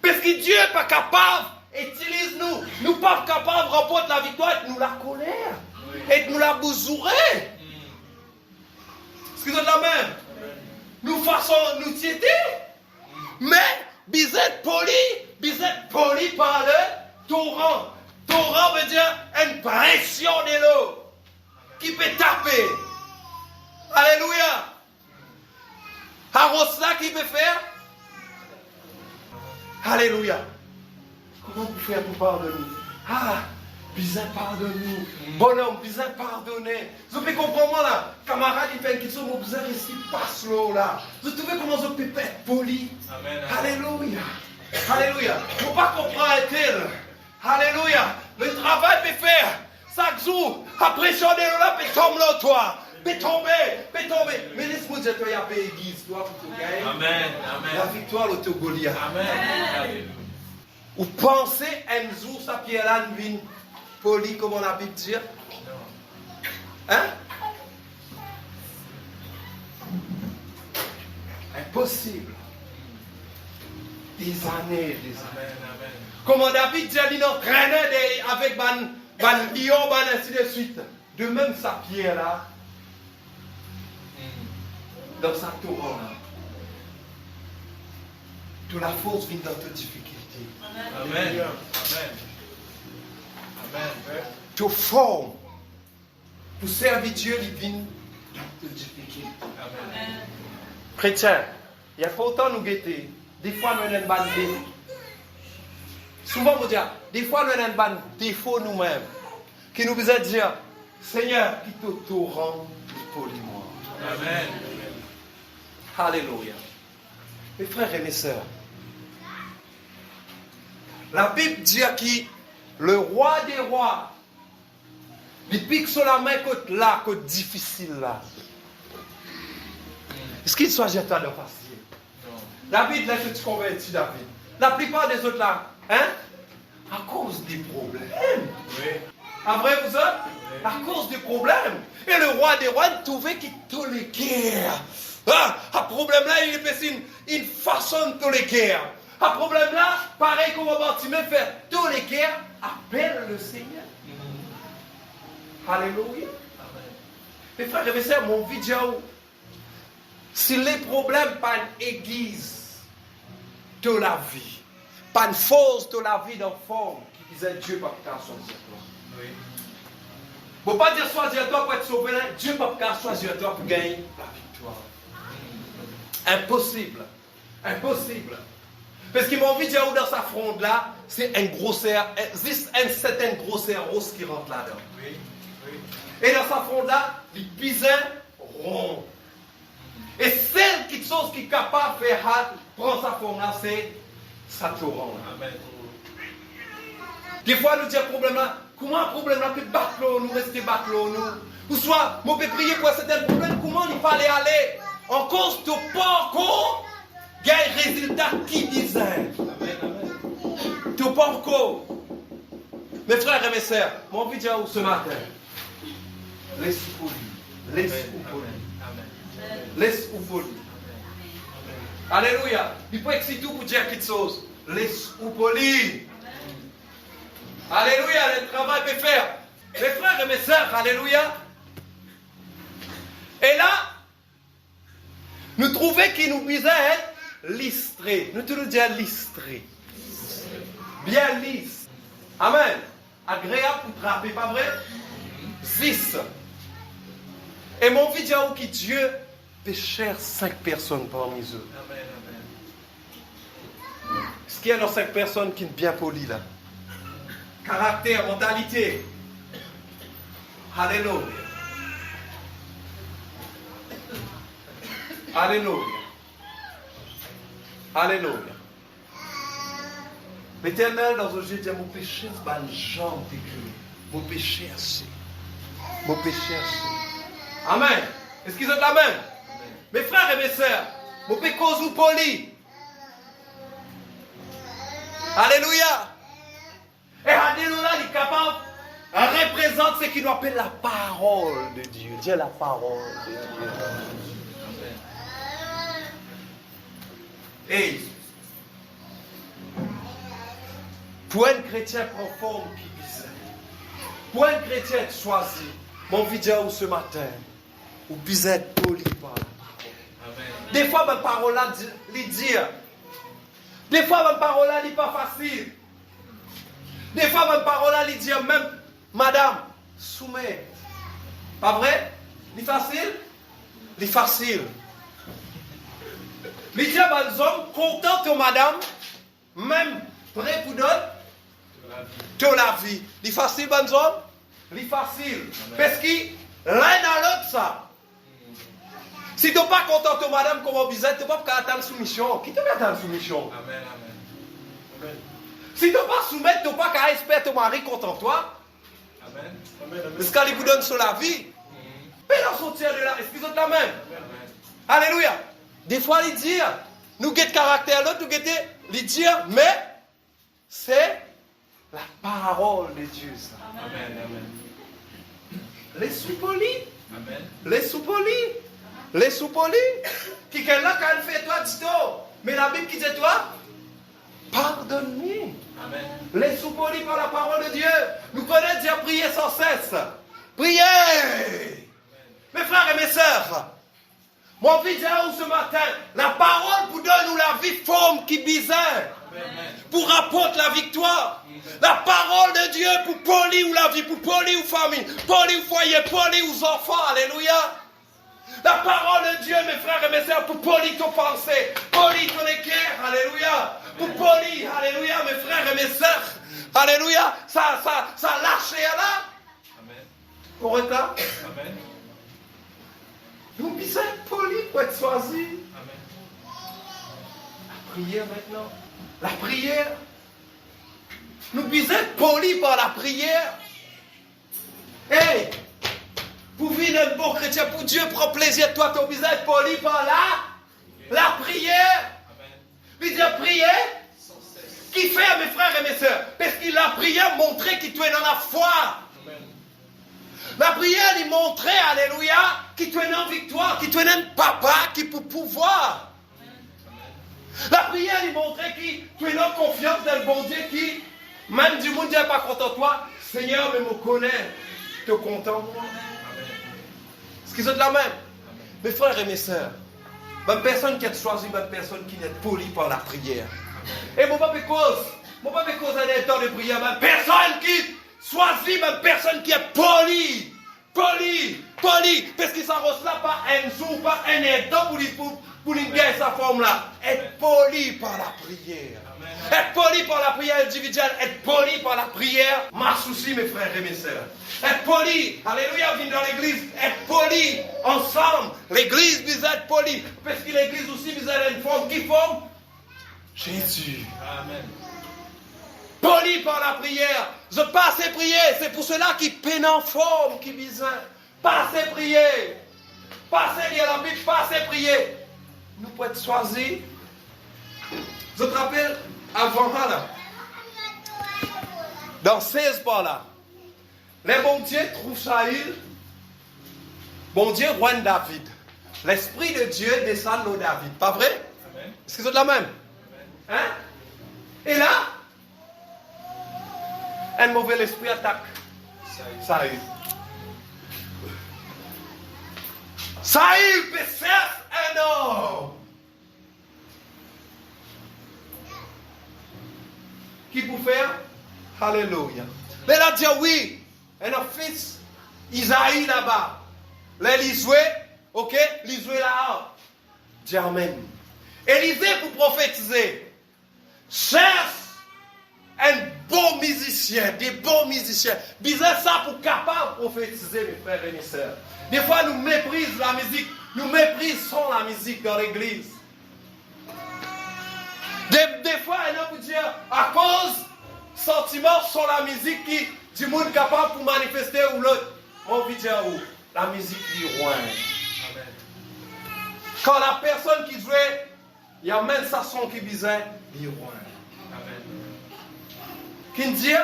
Parce que Dieu n'est pas capable, utilise-nous. Nous ne sommes pas capables de remporter la victoire et de nous la colère. Et de nous la bousurer. Est-ce que c'est la même? Nous faisons nous tiéter. Mais, vous êtes poli par le torrent. Torrent veut dire une pression de l'eau qui peut taper. Alléluia. Arrose là qui peut faire? Alléluia. Comment vous faites pour pardonner? Bizarre pardonner. Bonhomme, bizarre pardonner. Vous pouvez comprendre là. Camarade, il fait une question, mais vous avez ici passe l'eau là. Vous trouvez comment vous pouvez être poli? Amen. Alléluia. Alléluia. Il ne faut pas comprendre un tel. Alléluia. Le travail peut faire. Chaque jour, la pression de l'eau là peut tomber là, toi. Peut tomber. Mais laisse-moi dire que tu as payé l'église, toi, pour te gagner. Amen. La victoire au Goliath. Amen. Vous pensez un jour, sa pierre-là, une vie polie, comme on a pu dire? Hein? Impossible. des années. Comment David dit, il entraînait avec ban lion, ainsi de suite. De même sa pierre là, dans sa tour là. Toute la force vient dans toute difficulté. Amen. Toute forme pour servir Dieu, il vient dans toute difficulté. Amen. Chrétien, il y a pas autant nous guetter. Des fois, nous avons un défaut. Souvent, nous disons, des fois, nous avons un défaut nous-mêmes. Qui nous besoin de dire, Seigneur, qui te rend polis-moi. Amen. Alléluia. Mes frères et mes sœurs, la Bible dit qui le roi des rois, il pique sur la main côté là, côté difficile là. Est-ce qu'il soit jeté de facile? David, là, tu convertis David. La plupart des autres là, hein? À cause des problèmes. Oui. Après vous autres? À cause des problèmes. Et le roi des rois trouvait qu'il tolérait. Ah, à problème là, il est une façon de tolérer. À problème là, pareil comme Bartimée fait tolérer, appelle le Seigneur. Alléluia. Mes frères et mes sœurs, mon vidéo, si les problèmes pas une aiguise de la vie, pas une force de la vie dans forme, qui disait Dieu pas qu'à choisir toi. Oui. Il ne faut pas dire choisir toi pour être sauvé, là. Dieu ne peut pas choisir toi pour gagner la victoire. Impossible. Impossible. Parce qu'il m'a envie de dire dans sa fronde là, c'est un grosseur, une certaine grosseur rose qui rentre là-dedans. Oui. Oui. Et dans sa fronde là, il pisait rond. Et celle qui chose qui est capable de faire prendre sa forme là, c'est sa torrent. Amen. Des fois, nous disons problème là, comment un problème là peut battre nous, rester battre nous. Ou soit, on peut prier pour un certain problème, comment il fallait aller. En cause de parcours, il y a un résultat qui disait. Amen. Amen. De parcours. Mes frères et mes sœurs, mon vidéo ce matin, laisse-vous poli. Laisse-vous poli. Amen. Laisse-vous poli. Alléluia. Il peut être tout pour dire quelque chose. Laisse-vous poli. Alléluia, le travail peut faire. Mes frères et mes sœurs, alléluia. Et là, nous trouvons qu'il nous disait être listré. Nous te le disons listré. Bien lisse. Amen. Agréable pour trapper, pas vrai? 6. Et mon vidéo qui Dieu pécheur 5 personnes parmi eux. Amen. Est-ce qu'il y a dans 5 personnes qui sont bien polies là? Caractère, mentalité. Alléluia. Alléluia. Alléluia. L'Éternel, dans un jeu, dit mon péché, c'est pas une jambe d'écrit. Mon péché, c'est. Mon péché, c'est. Amen. Est-ce qu'ils ont la main? Mes frères et mes sœurs, mon péché, ou poli. Alléluia. Et Alléluia, il est capable, représente ce qu'il nous appelle la parole de Dieu. Dieu, la parole de Dieu. Et pour un chrétien profond qui disait, pour un chrétien choisi, mon vidéo ce matin, ou bizarre poli par la parole. Des fois, ma parole là, les dire. Des fois, ma parole là, n'est pas facile. Des fois, ma parole là, les dire même, madame, soumets. Pas vrai? C'est facile? C'est facile. Les dire, les hommes, contents de madame, même prêt pour donner de la vie. C'est facile, les hommes? C'est facile. Parce que l'un dans l'autre, ça. Si tu n'es pas content de madame comme obligé, tu ne peux pas attendre soumission. Qui te met attendre soumission? Amen. Si tu n'es pas soumettre, tu n'es pas qu'à espérer ton mari contre toi. Amen. Parce qu'il vous donne sur la vie. Mais dans son tiers de là, est-ce qu'ils ont la même? Alléluia. Des fois, ils disent, nous guettons caractère, l'autre, nous guettons, ils disent, mais c'est la parole de Dieu, ça. Amen. Les sous-polis. Amen. Les sous-polis. Les sous-polis. Qui est là quand elle fait toi, dis-toi. Mais la Bible qui dit toi, pardonne-moi. Amen. Laisse-nous polis par la parole de Dieu. Nous connaissons Dieu à prier sans cesse. Priez. Mes frères et mes sœurs, mon vidéo ce matin, la parole vous donne nous la vie forme qui bizarre. Pour apporter la victoire. La parole de Dieu pour polir la vie, pour polir la famille, polir le foyer, polir les enfants. Alléluia. La parole de Dieu, mes frères et mes sœurs, pour polir ton pensée, polir ton équerre. Alléluia. Pour polir, alléluia, mes frères et mes sœurs. Alléluia. Ça lâche là. Amen. Correct là? Amen. Nous bisons être polis pour être choisis. Amen. La prière maintenant. La prière. Nous bisons être polis par la prière. Hey! Pour vivre un bon chrétien, pour Dieu prend plaisir de toi, tu as besoin d'être poli par la prière. Il dit prier. Qui fait, mes frères et mes sœurs? Parce que la prière montrait qu'il tu es dans la foi. Amen. La prière, il montrait, alléluia, qu'il tu es dans la victoire, qu'il tu es dans un papa qui peut pouvoir. La prière, il montrait que tu es dans confiance dans le bon Dieu qui, même du monde n'est pas content de toi, Seigneur, mais me connaît, te content de moi. Est-ce qu'ils ont de la même? Mes frères et mes sœurs, même personne qui a choisi, même personne qui n'est poli par la prière. Et mon papa cause d'un temps de prière, même personne qui choisit, même personne qui est poli, parce qu'il s'en reçoit pas un jour, pas un instant pour lui gagner sa forme là. Être poli par la prière. Être poli par la prière individuelle, être poli par la prière, ma souci, mes frères et mes sœurs. Être poli, alléluia, venir dans l'église, être poli ensemble. L'église besoin d'être poli, parce que l'église aussi besoin d'une forme qui forme Jésus. Amen. Poli par la prière. Je passe et prier, c'est pour cela qu'il peine en forme, qui besoin. Passe et prier. Passe lire la Bible, passe et prier. Nous pouvons être choisis. Je te rappelle, avant là, dans 16 par là, les bons dieux trouvent Saül, bon Dieu roi David. L'Esprit de Dieu descend dans David. Pas vrai? Amen. Est-ce que c'est de la même? Amen. Hein? Et là, un mauvais esprit attaque Saül. Saül possède un homme qui peut faire Alléluia. Mais là, dit oui, un fils Isaïe là-bas. Là, il jouait, ok? Il jouait là-haut. Dis Amen. Élisée pour prophétiser. Cherche un bon musicien, des bons musiciens. Bizarre ça pour capable de prophétiser, mes frères et mes sœurs. Des fois, nous méprisons la musique. Nous méprisons la musique dans l'église. Des fois, il y a pour dire, à cause sentiments sur la musique qui, du monde capable pour manifester ou l'autre. On veut dire où? La musique du roi. Amen. Quand la personne qui jouait, il y a même sa son qui disait, du roi. Amen. Qui dit,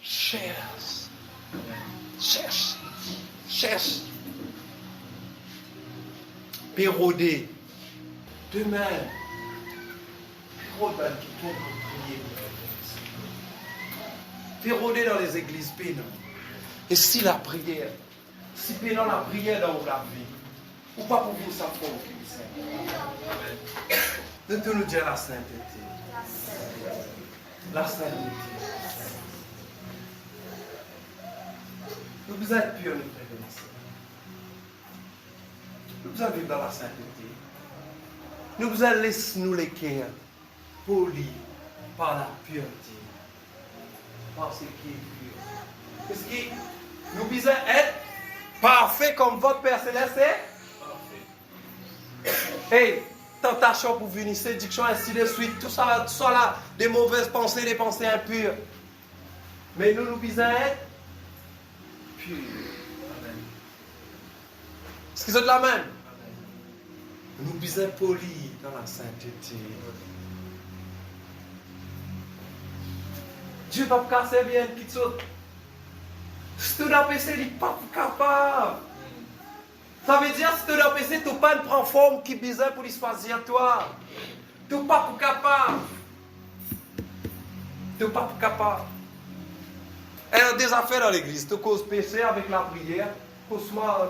cherche. Cherche. Cherche. Pérodé. Demain. Pérodé qui tombe pour prier. Pérodé dans les églises pénales. Et si la prière, si pénal la prière dans la vie, ou pas pour vous ça forme qui est de tout nous dire la sainteté. La sainteté. Nous devons être purs, nous frères et sœurs. Nous devons vivre dans la sainteté. Nous devons laisser nous les cœurs polis par la pureté. Par ce qui est pur. Parce que nous devons être parfaits comme votre Père Céleste est. Hey, tentation pour venir, séduction, ainsi de suite, tout ça là, des mauvaises pensées, des pensées impures. Mais nous devons être purs. Est-ce qu'ils ont de la même? Nous devons être polis dans la sainteté. Dieu ne va pas casser bien, qui saute. Si tu as péché, il n'est pas capable. Ça veut dire si tu as péché, tu n'as pas prendre forme qui bizarre pour lui choisir toi. Tu n'es pas capable. Tu n'es pas capable. Il y a des affaires dans l'église. Tu causes péché avec la prière. Cauchemar.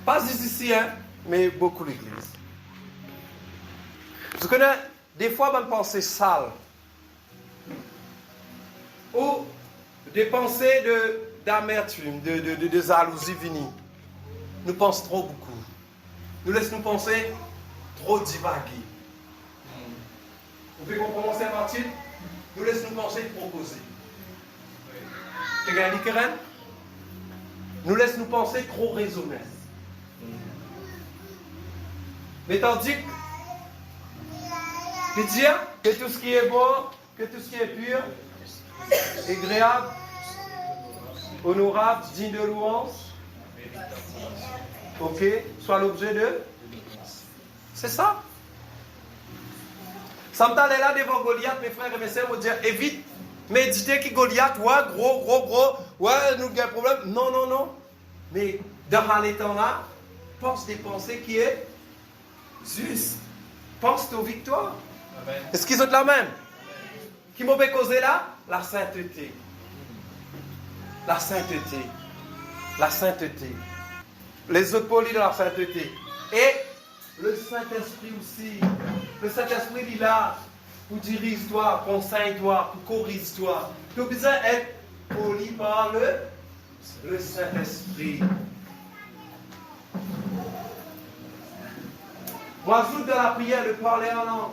Pas ici, hein, mais beaucoup l'église. Je connais des fois même pensées sales. Ou des pensées d'amertume, de jalousie finie. Nous pensons trop beaucoup. Nous laissons nous penser trop divaguer. Vous pouvez comprendre ça, Martin? Nous laissons nous penser trop causer. Tu as dit, Keren? Nous laissons nous penser trop raisonner. Mais tandis que dire que tout ce qui est beau, que tout ce qui est pur, agréable, honorable, digne de louange, ok, soit l'objet de... C'est ça. Ça me t'allait là devant Goliath, mes frères et mes sœurs, me dire, évite, méditer qui Goliath, ouais, gros, ouais, nous avons un problème. Non. Mais dans les temps là, pense des pensées qui est juste. Pense aux victoires. Amen. Est-ce qu'ils ont de la même? Qui m'a causé là? La sainteté. La sainteté. La sainteté. Les autres polis de la sainteté. Et le Saint-Esprit aussi. Le Saint-Esprit, il est là pour diriger-toi, pour conseiller-toi, pour corriger-toi. Tu as besoin d'être poli par le Saint-Esprit. Moi, j'ajoute dans la prière de parler en langue.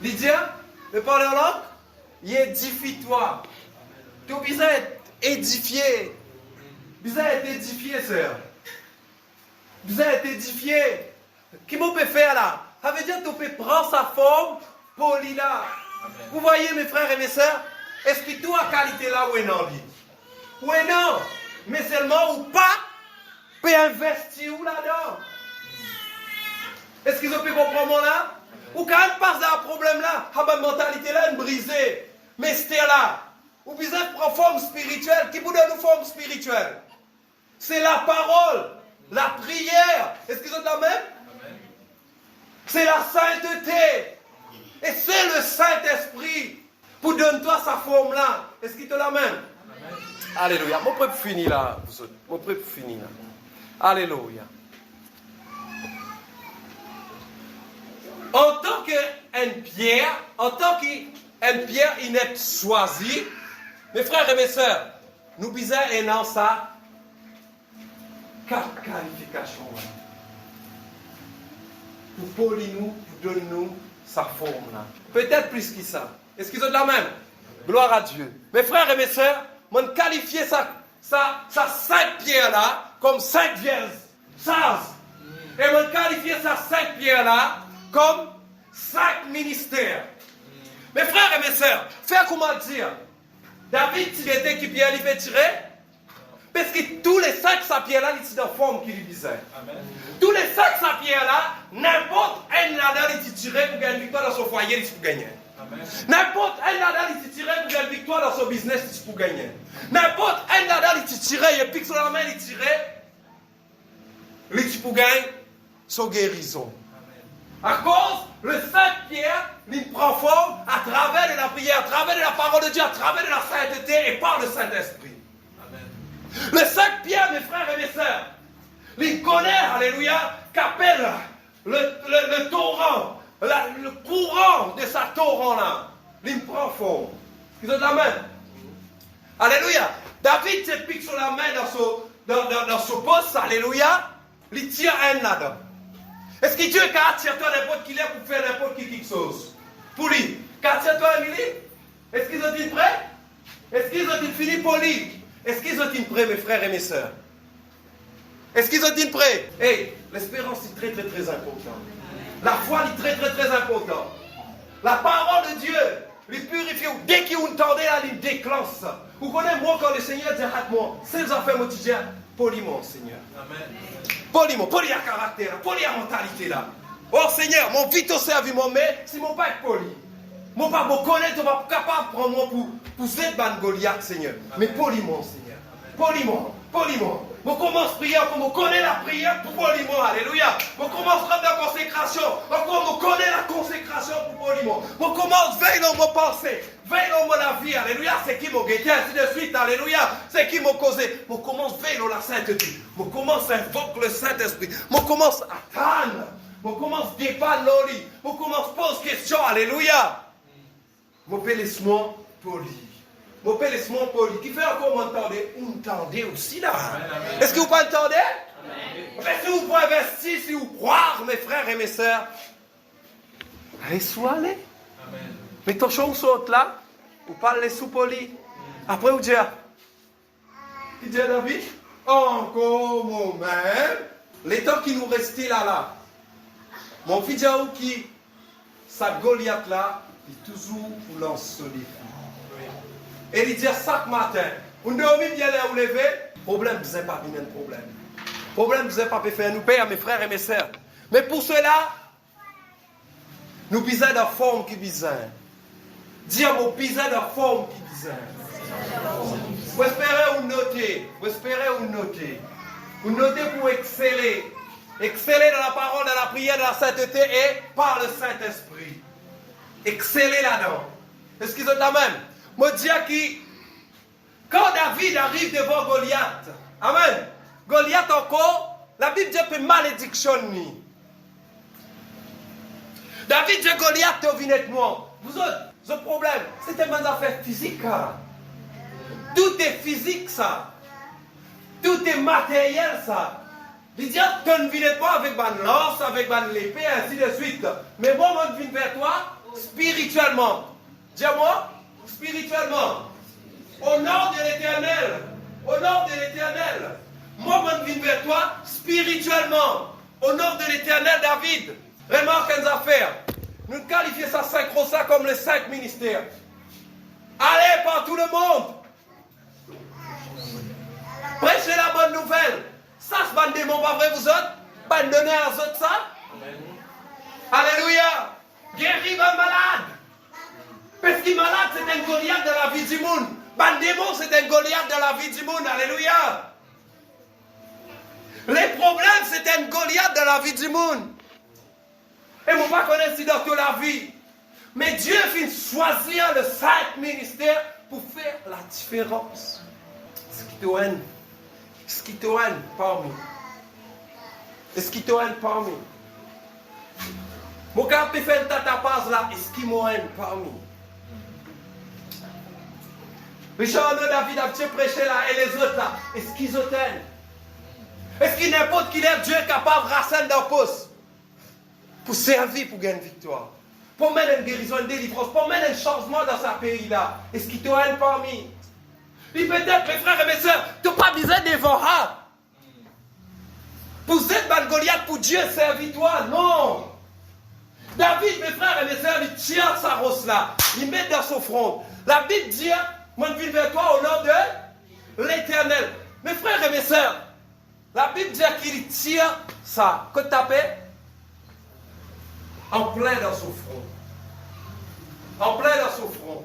Lydia, de parler en langue, il édifie-toi. Tu as besoin d'être édifié. Besoin d'être édifié, sœur. Besoin d'être édifié. Qui m'ont peut faire là? Ça veut dire que tu peux prendre sa forme polie là. Vous voyez, mes frères et mes sœurs, est-ce que tu as qualité là ou non? Oui, non. Mais seulement ou pas, peut investir où là-dedans? Est-ce qu'ils ont pu comprendre là? Ou quand on passe dans un problème là, la mentalité là est brisée. Mais c'était là. Ou besoin de prendre forme spirituelle. Qui vous donne une forme spirituelle? C'est la parole, la prière. Est-ce qu'ils ont de la même? Amen. C'est la sainteté. Et c'est le Saint-Esprit pour donner toi sa forme là. Est-ce qu'il te la même? Amen. Alléluia. Mon prêt fini là. Mon prêt fini là. Alléluia. En tant qu'une pierre, inepte choisie, mes frères et mes sœurs, nous bisons et dans ça 4 qualifications. Pour polir nous, pour donner nous sa forme là. Peut-être plus que ça. Est-ce qu'ils ont de la même? Gloire à Dieu. Mes frères et mes sœurs, on qualifie ça 5 pierres là comme 5 vierges. Et on qualifie ça 5 pierres là comme 5 ministères. Mes frères et mes sœurs, faire comment dire? David, il était qui pierre il fait tirer? Parce que tous les 5 pierres-là, ils sont dans la forme qu'il disait. Tous les 5 pierres-là, n'importe un là-dedans, il tirait pour gagner une victoire dans son foyer, il peut gagner. N'importe un là-dedans, il tirait pour gagner une victoire dans son business, il peut gagner. N'importe un là-dedans, il tirait, il pique sur la main, il tirait, il peut gagner son guérison. À cause, le Saint-Pierre, il prend forme à travers de la prière, à travers de la parole de Dieu, à travers de la sainteté et par le Saint-Esprit. Le Saint-Pierre, mes frères et mes sœurs, il connaît, alléluia, qu'appelle le torrent, le courant de sa torrent-là. Il prend forme. Ils ont de la main. Alléluia. David se pique sur la main dans son poste, alléluia. Il tire un là-dedans. Est-ce que Dieu a attiré toi n'importe qui là pour faire n'importe qui quelque chose? Pour lui. Qu'a attiré toi Émilie? Est-ce qu'ils ont été prêts? Est-ce qu'ils ont été finis pour lui? Est-ce qu'ils ont été prêts, mes frères et mes sœurs? Est-ce qu'ils ont été prêts? Hey, l'espérance est très très très importante. La foi est très très très importante. La parole de Dieu, il purifie. Dès qu'il entendait là, il déclenche ça. Vous connaissez moi quand le Seigneur dit à moi, c'est affaires quotidiennes, poliment, Seigneur. Amen. Poliment, poli à caractère, poli à mentalité là. Oh Seigneur, mon vite au service, mais si mon pas être poli. Mon pas me connaître, tu vas pas capable de prendre moi pour cette bande Goliath, Seigneur. Amen. Mais poliment, Seigneur. Amen. poliment, poliment. On commence à prier, on connaît la prière pour poliment, alléluia. On commence à faire la consécration, on connaît la consécration pour poliment. On commence à veiller dans mon pensée, veille dans mon vie, alléluia. C'est qui m'a guetté, ainsi de suite, alléluia. C'est qui m'a causé. On commence à veiller dans la sainteté. On commence à invoquer le Saint-Esprit. On commence à attendre. On commence à dépendre l'oli. On commence à poser question, alléluia. Mon père, laisse-moi poli. Mon père, laisse-moi poli. Qui fait encore m'entendre? Vous m'entendez aussi là. Est-ce que vous pas entendez? Est-ce que vous pouvez investir, si vous croire, mes frères et mes sœurs? Laisse-moi aller. Mais ton chon saute là. Vous parlez sous poli. Après, vous dites, qui dit David? Encore moi-même. Les temps qui nous restent là. Mon fils qui, sa Goliath là, il toujours pour lancer. Et il dit chaque matin, on dormit bien là où lever, problème, vous n'avez pas bien de problème. Problème, vous n'avez pas faire nous père, mes frères et mes sœurs. Mais pour cela, nous bisons de la forme qui bisons. Dire mon bisons de la forme qui bisons. Vous espérez ou noter, vous espérez ou noter. Vous notez pour exceller. Exceller dans la parole, dans la prière, dans la sainteté et par le Saint-Esprit. Exceller là-dedans. Est-ce qu'ils ont la même? Moi, dis qui, quand David arrive devant Goliath, amen. Goliath encore, la Bible dit que malédiction. David dit Goliath, tu viens de moi. Vous autres, ce problème, c'était une affaire physique. Tout est physique, ça. Tout est matériel, ça. Il dit, tu ne viens pas avec ma lance, avec ma épée, ainsi de suite. Mais moi, je viens vers toi spirituellement. Dis-moi, spirituellement. Au nom de l'Éternel. Au nom de l'Éternel. Moi, je viens vers toi spirituellement. Au nom de l'Éternel, David. Remarque une affaire. Nous qualifions ça ça comme les 5 ministères. Allez par tout le monde. Prêchez la bonne nouvelle. Ça, c'est pas un démon, pas vrai, vous autres? Pas donner à vous autres ça? Alléluia. Guérir un malade. Parce qu'il est malade, c'est un Goliath de la vie du monde. Un démon, c'est un Goliath de la vie du monde. Alléluia. Les problèmes, c'est un Goliath de la vie du monde. Et on ne peut pas connaître si dans toute la vie. Mais Dieu finit choisir le 5 ministères pour faire la différence. Ce qui te haine. Ce qui te haine parmi. Ce qui te haine parmi. Mon cap peut faire une tatapaz là. Est-ce qui m'haine parmi? Richard, David a prêché là et les autres là. Est-ce qu'ils t'aiment? Est-ce qu'il n'importe qui est Dieu capable de rassembler dans le poste pour servir, pour gagner une victoire, pour mettre une guérison, une délivrance, pour mettre un changement dans ce pays-là? Est-ce qu'il te haine parmi? Et peut-être, mes frères et mes soeurs, tu n'as pas besoin de voir. Pour être Goliath, pour Dieu, servir-toi. Non. David, mes frères et mes soeurs, il tient sa rosse là. Il met dans son front. La Bible dit, moi je viens vers toi au nom de l'Éternel. Mes frères et mes soeurs, la Bible dit qu'il tire ça. Que tu tapes en plein dans son front. En plein dans son front.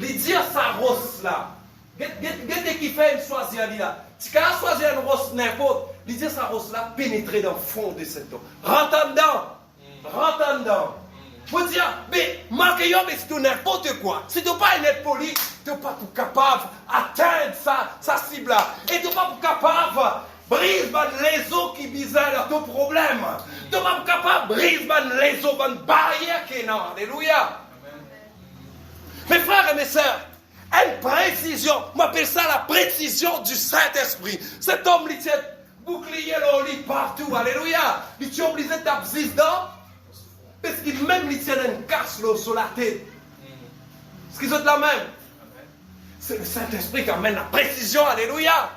Il tire sa rosse là. Qu'est-ce qui fait une choisir là? Si quand on choisit une rosse n'importe, il dit sa rosse là pénétrer dans le fond de cette eau. Rentre dedans. Rentre dedans. Vous dire, mais marquez mais c'est tout n'importe quoi. Si tu n'es pas être poli, tu n'es pas tout capable d'atteindre sa cible là. Et tu n'es pas tout capable brise les eaux qui bisaient dans ton problème. Tu n'es pas capable brise les eaux, une barrière qui est là. Alléluia. Mes frères et mes sœurs, une précision, on appelle ça la précision du Saint-Esprit. Cet homme, il tient bouclier, il lit partout, alléluia. Il tient obligé d'abziser dedans, parce qu'il même il tient une casse sur la tête. Est-ce qu'ils ont la même? C'est le Saint-Esprit qui amène la précision, alléluia.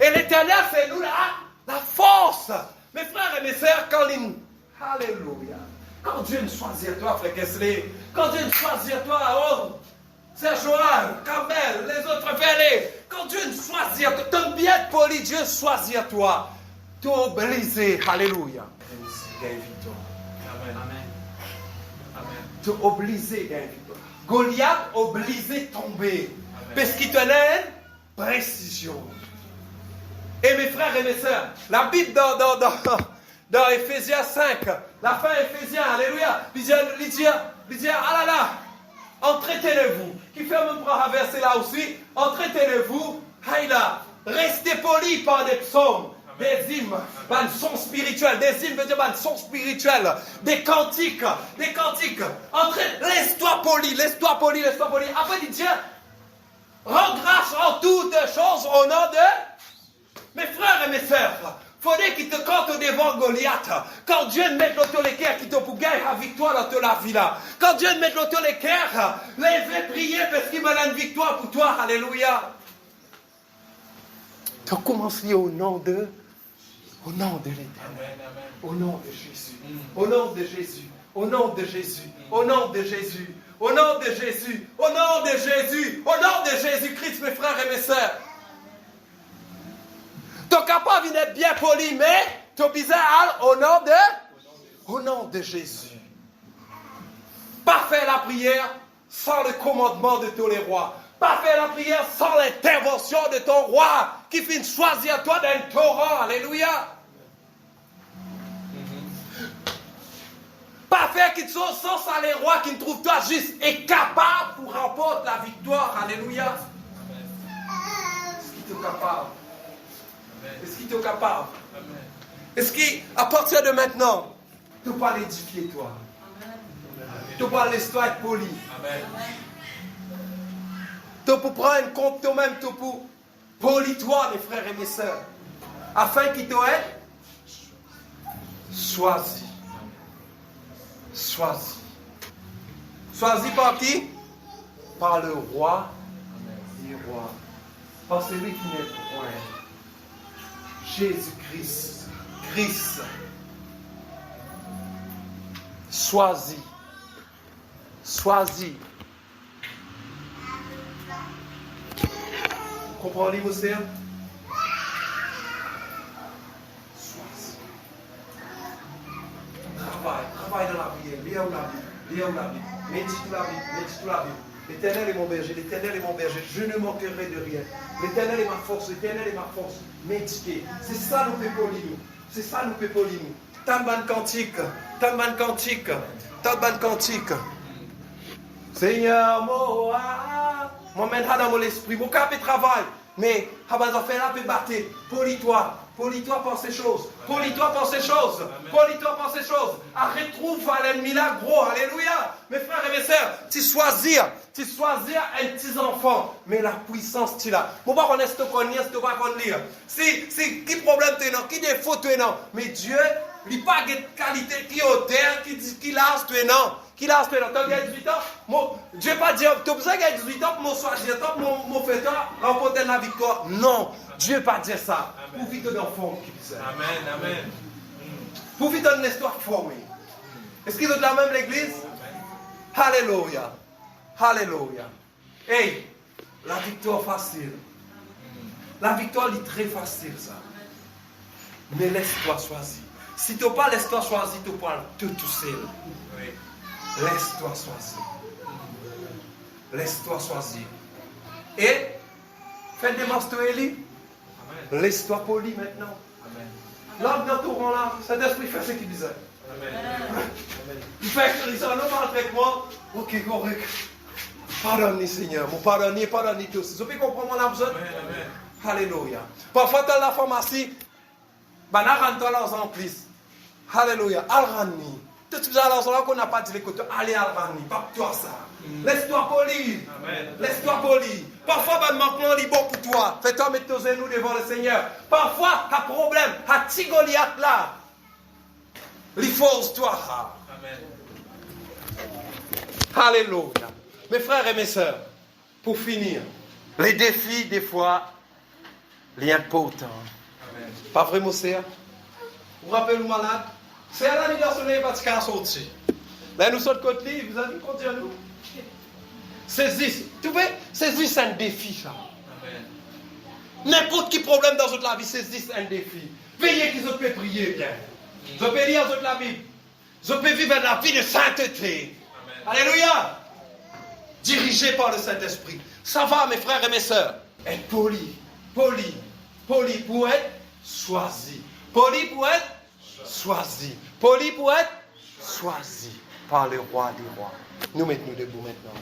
Et l'Éternel, c'est nous la force. Mes frères et mes sœurs, quand il... Alléluia. Quand Dieu nous choisit toi, frère Kessler, quand Dieu nous choisit toi, oh, c'est Joël, Kamel, les autres fêlés. Quand Dieu nous choisit, tu es bien poli, Dieu choisit toi. Tu es obligé, alléluia. Amen. Amen. Tu es obligé gagner victoire. Goliath obligé de tomber. Parce qu'il tenait une précision. frères et mes sœurs, la Bible dans Éphésiens 5, la fin Éphésiens, alléluia, il dit, ah là là, entretenez-vous. Qui fait me prendre un verset là aussi, entretenez-vous, là, restez polis par des psaumes, des hymnes, des sons spirituels, des hymnes veut dire des sons spirituels, des cantiques. Laisse-toi poli. Après il dit, rends grâce en toutes choses au nom de mes frères et mes sœurs. Faudrait qu'il te compte devant Goliath. Quand Dieu te met l'auto les cœurs qui te pour gagner la victoire dans la vie là. Quand Dieu te met l'auto les cœurs, lève prier parce qu'il me donne une victoire pour toi. Alléluia. Tu commences au nom de l'Éternel. Au nom de Jésus. Au nom de Jésus. Au nom de Jésus. Au nom de Jésus. Au nom de Jésus. Au nom de Jésus. Au nom de Jésus-Christ, mes frères et mes sœurs. Tu es capable d'être bien poli, mais tu es bizarre au nom de Jésus. Pas faire la prière sans le commandement de tous les rois. Pas faire la prière sans l'intervention de ton roi qui finit choisir toi d'un torrent. Alléluia. Pas faire quelque chose sans les rois qui ne trouvent toi juste et capable pour remporter la victoire. Alléluia. Est-ce qu'il est capable? Est-ce qu'il est capable? Est-ce qu'à partir de maintenant, tu ne peux pas l'édifier toi? Tu ne peux pas laisser toi être poli. Tu peux prendre un compte toi-même, tu peux poli toi, mes frères et mes sœurs, afin qu'il te ait choisi. Choisi par qui? Par le roi des rois. Par celui qui n'est point. Jésus-Christ. Choisi. Vous comprenez, mon sœur? Choisi. Travaille dans la prière. Lis la Bible. Médite la Bible. L'Éternel est mon berger. Je ne manquerai de rien. L'Éternel est ma force. Méditez. C'est ça nous fait polir nous. Tant de cantiques. Seigneur, moi maintenant dans mon esprit, mon cap et travail. Mais, on fait là, battre. Polis-toi par ces choses. Arrête, trouve l'ennemi là, gros. Alléluia. Mes frères et mes sœurs, tu choisis un petit enfant. Mais la puissance, tu l'as. Bon, pas qu'on est ce qu'on lire. Si, qui problème tu es non, qui défaut tu es non. Mais Dieu, il n'a pas de qualité qui est au terre, qui lâche tu es non. Tu as 18 ans, Dieu pas dire, tu as besoin de 18 ans pour choisir, pour faire remporter la victoire. Non, Dieu pas dire ça. Pour vivre dans la forme qui disait. Amen. Pour vivre dans une histoire formée. Est-ce qu'ils ont la même l'église? Alléluia. Hey, la victoire facile. La victoire est très facile, ça. Mais laisse-toi choisir. Si tu n'as pas laisse-toi choisir, tu parles tout seul. Oui. Laisse-toi choisir. Et, fais des masses de Élie. Laisse-toi poli maintenant. Là, dans tout rang là, cet esprit fait ce qu'il disait. Il fait que les gens ne parlent avec moi. Ok, correct. Pardonnez, Seigneur. Mon pardonnez tous. Vous pouvez comprendre mon besoin? Alléluia. Parfois, dans la pharmacie, ben, on en plus. Alléluia. Al-Rani. Tout ce là qu'on n'a pas dit les côtés. Allez, Al-Rani. Pas toi ça. Laisse-toi poli. Parfois, ben, maintenant, il est bon pour toi. Fais-toi mettre tes genoux devant le Seigneur. Parfois, tu as problème. Tu as petit Goliath là. Il force toi. Alléluia. Mes frères et mes sœurs, pour finir, les défis, des fois, les importants. Pas vrai, mon sœur? Vous vous rappelez, vous malade? C'est à l'anniversaire de Vatican sorti. Là, nous sommes de côté, vous avez compté à nous. Saisissez. Tu vois, saisissez un défi, ça. N'importe quel problème dans votre vie, saisissez un défi. Veillez qu'ils peuvent prier bien. Je peux lire dans la Bible. Je peux vivre la vie de sainteté. Alléluia. Dirigé par le Saint-Esprit. Ça va, mes frères et mes sœurs. Être poli pour être choisi. Poli pour être choisi. Poli pour être choisi par le roi des rois. Nous mettons debout maintenant.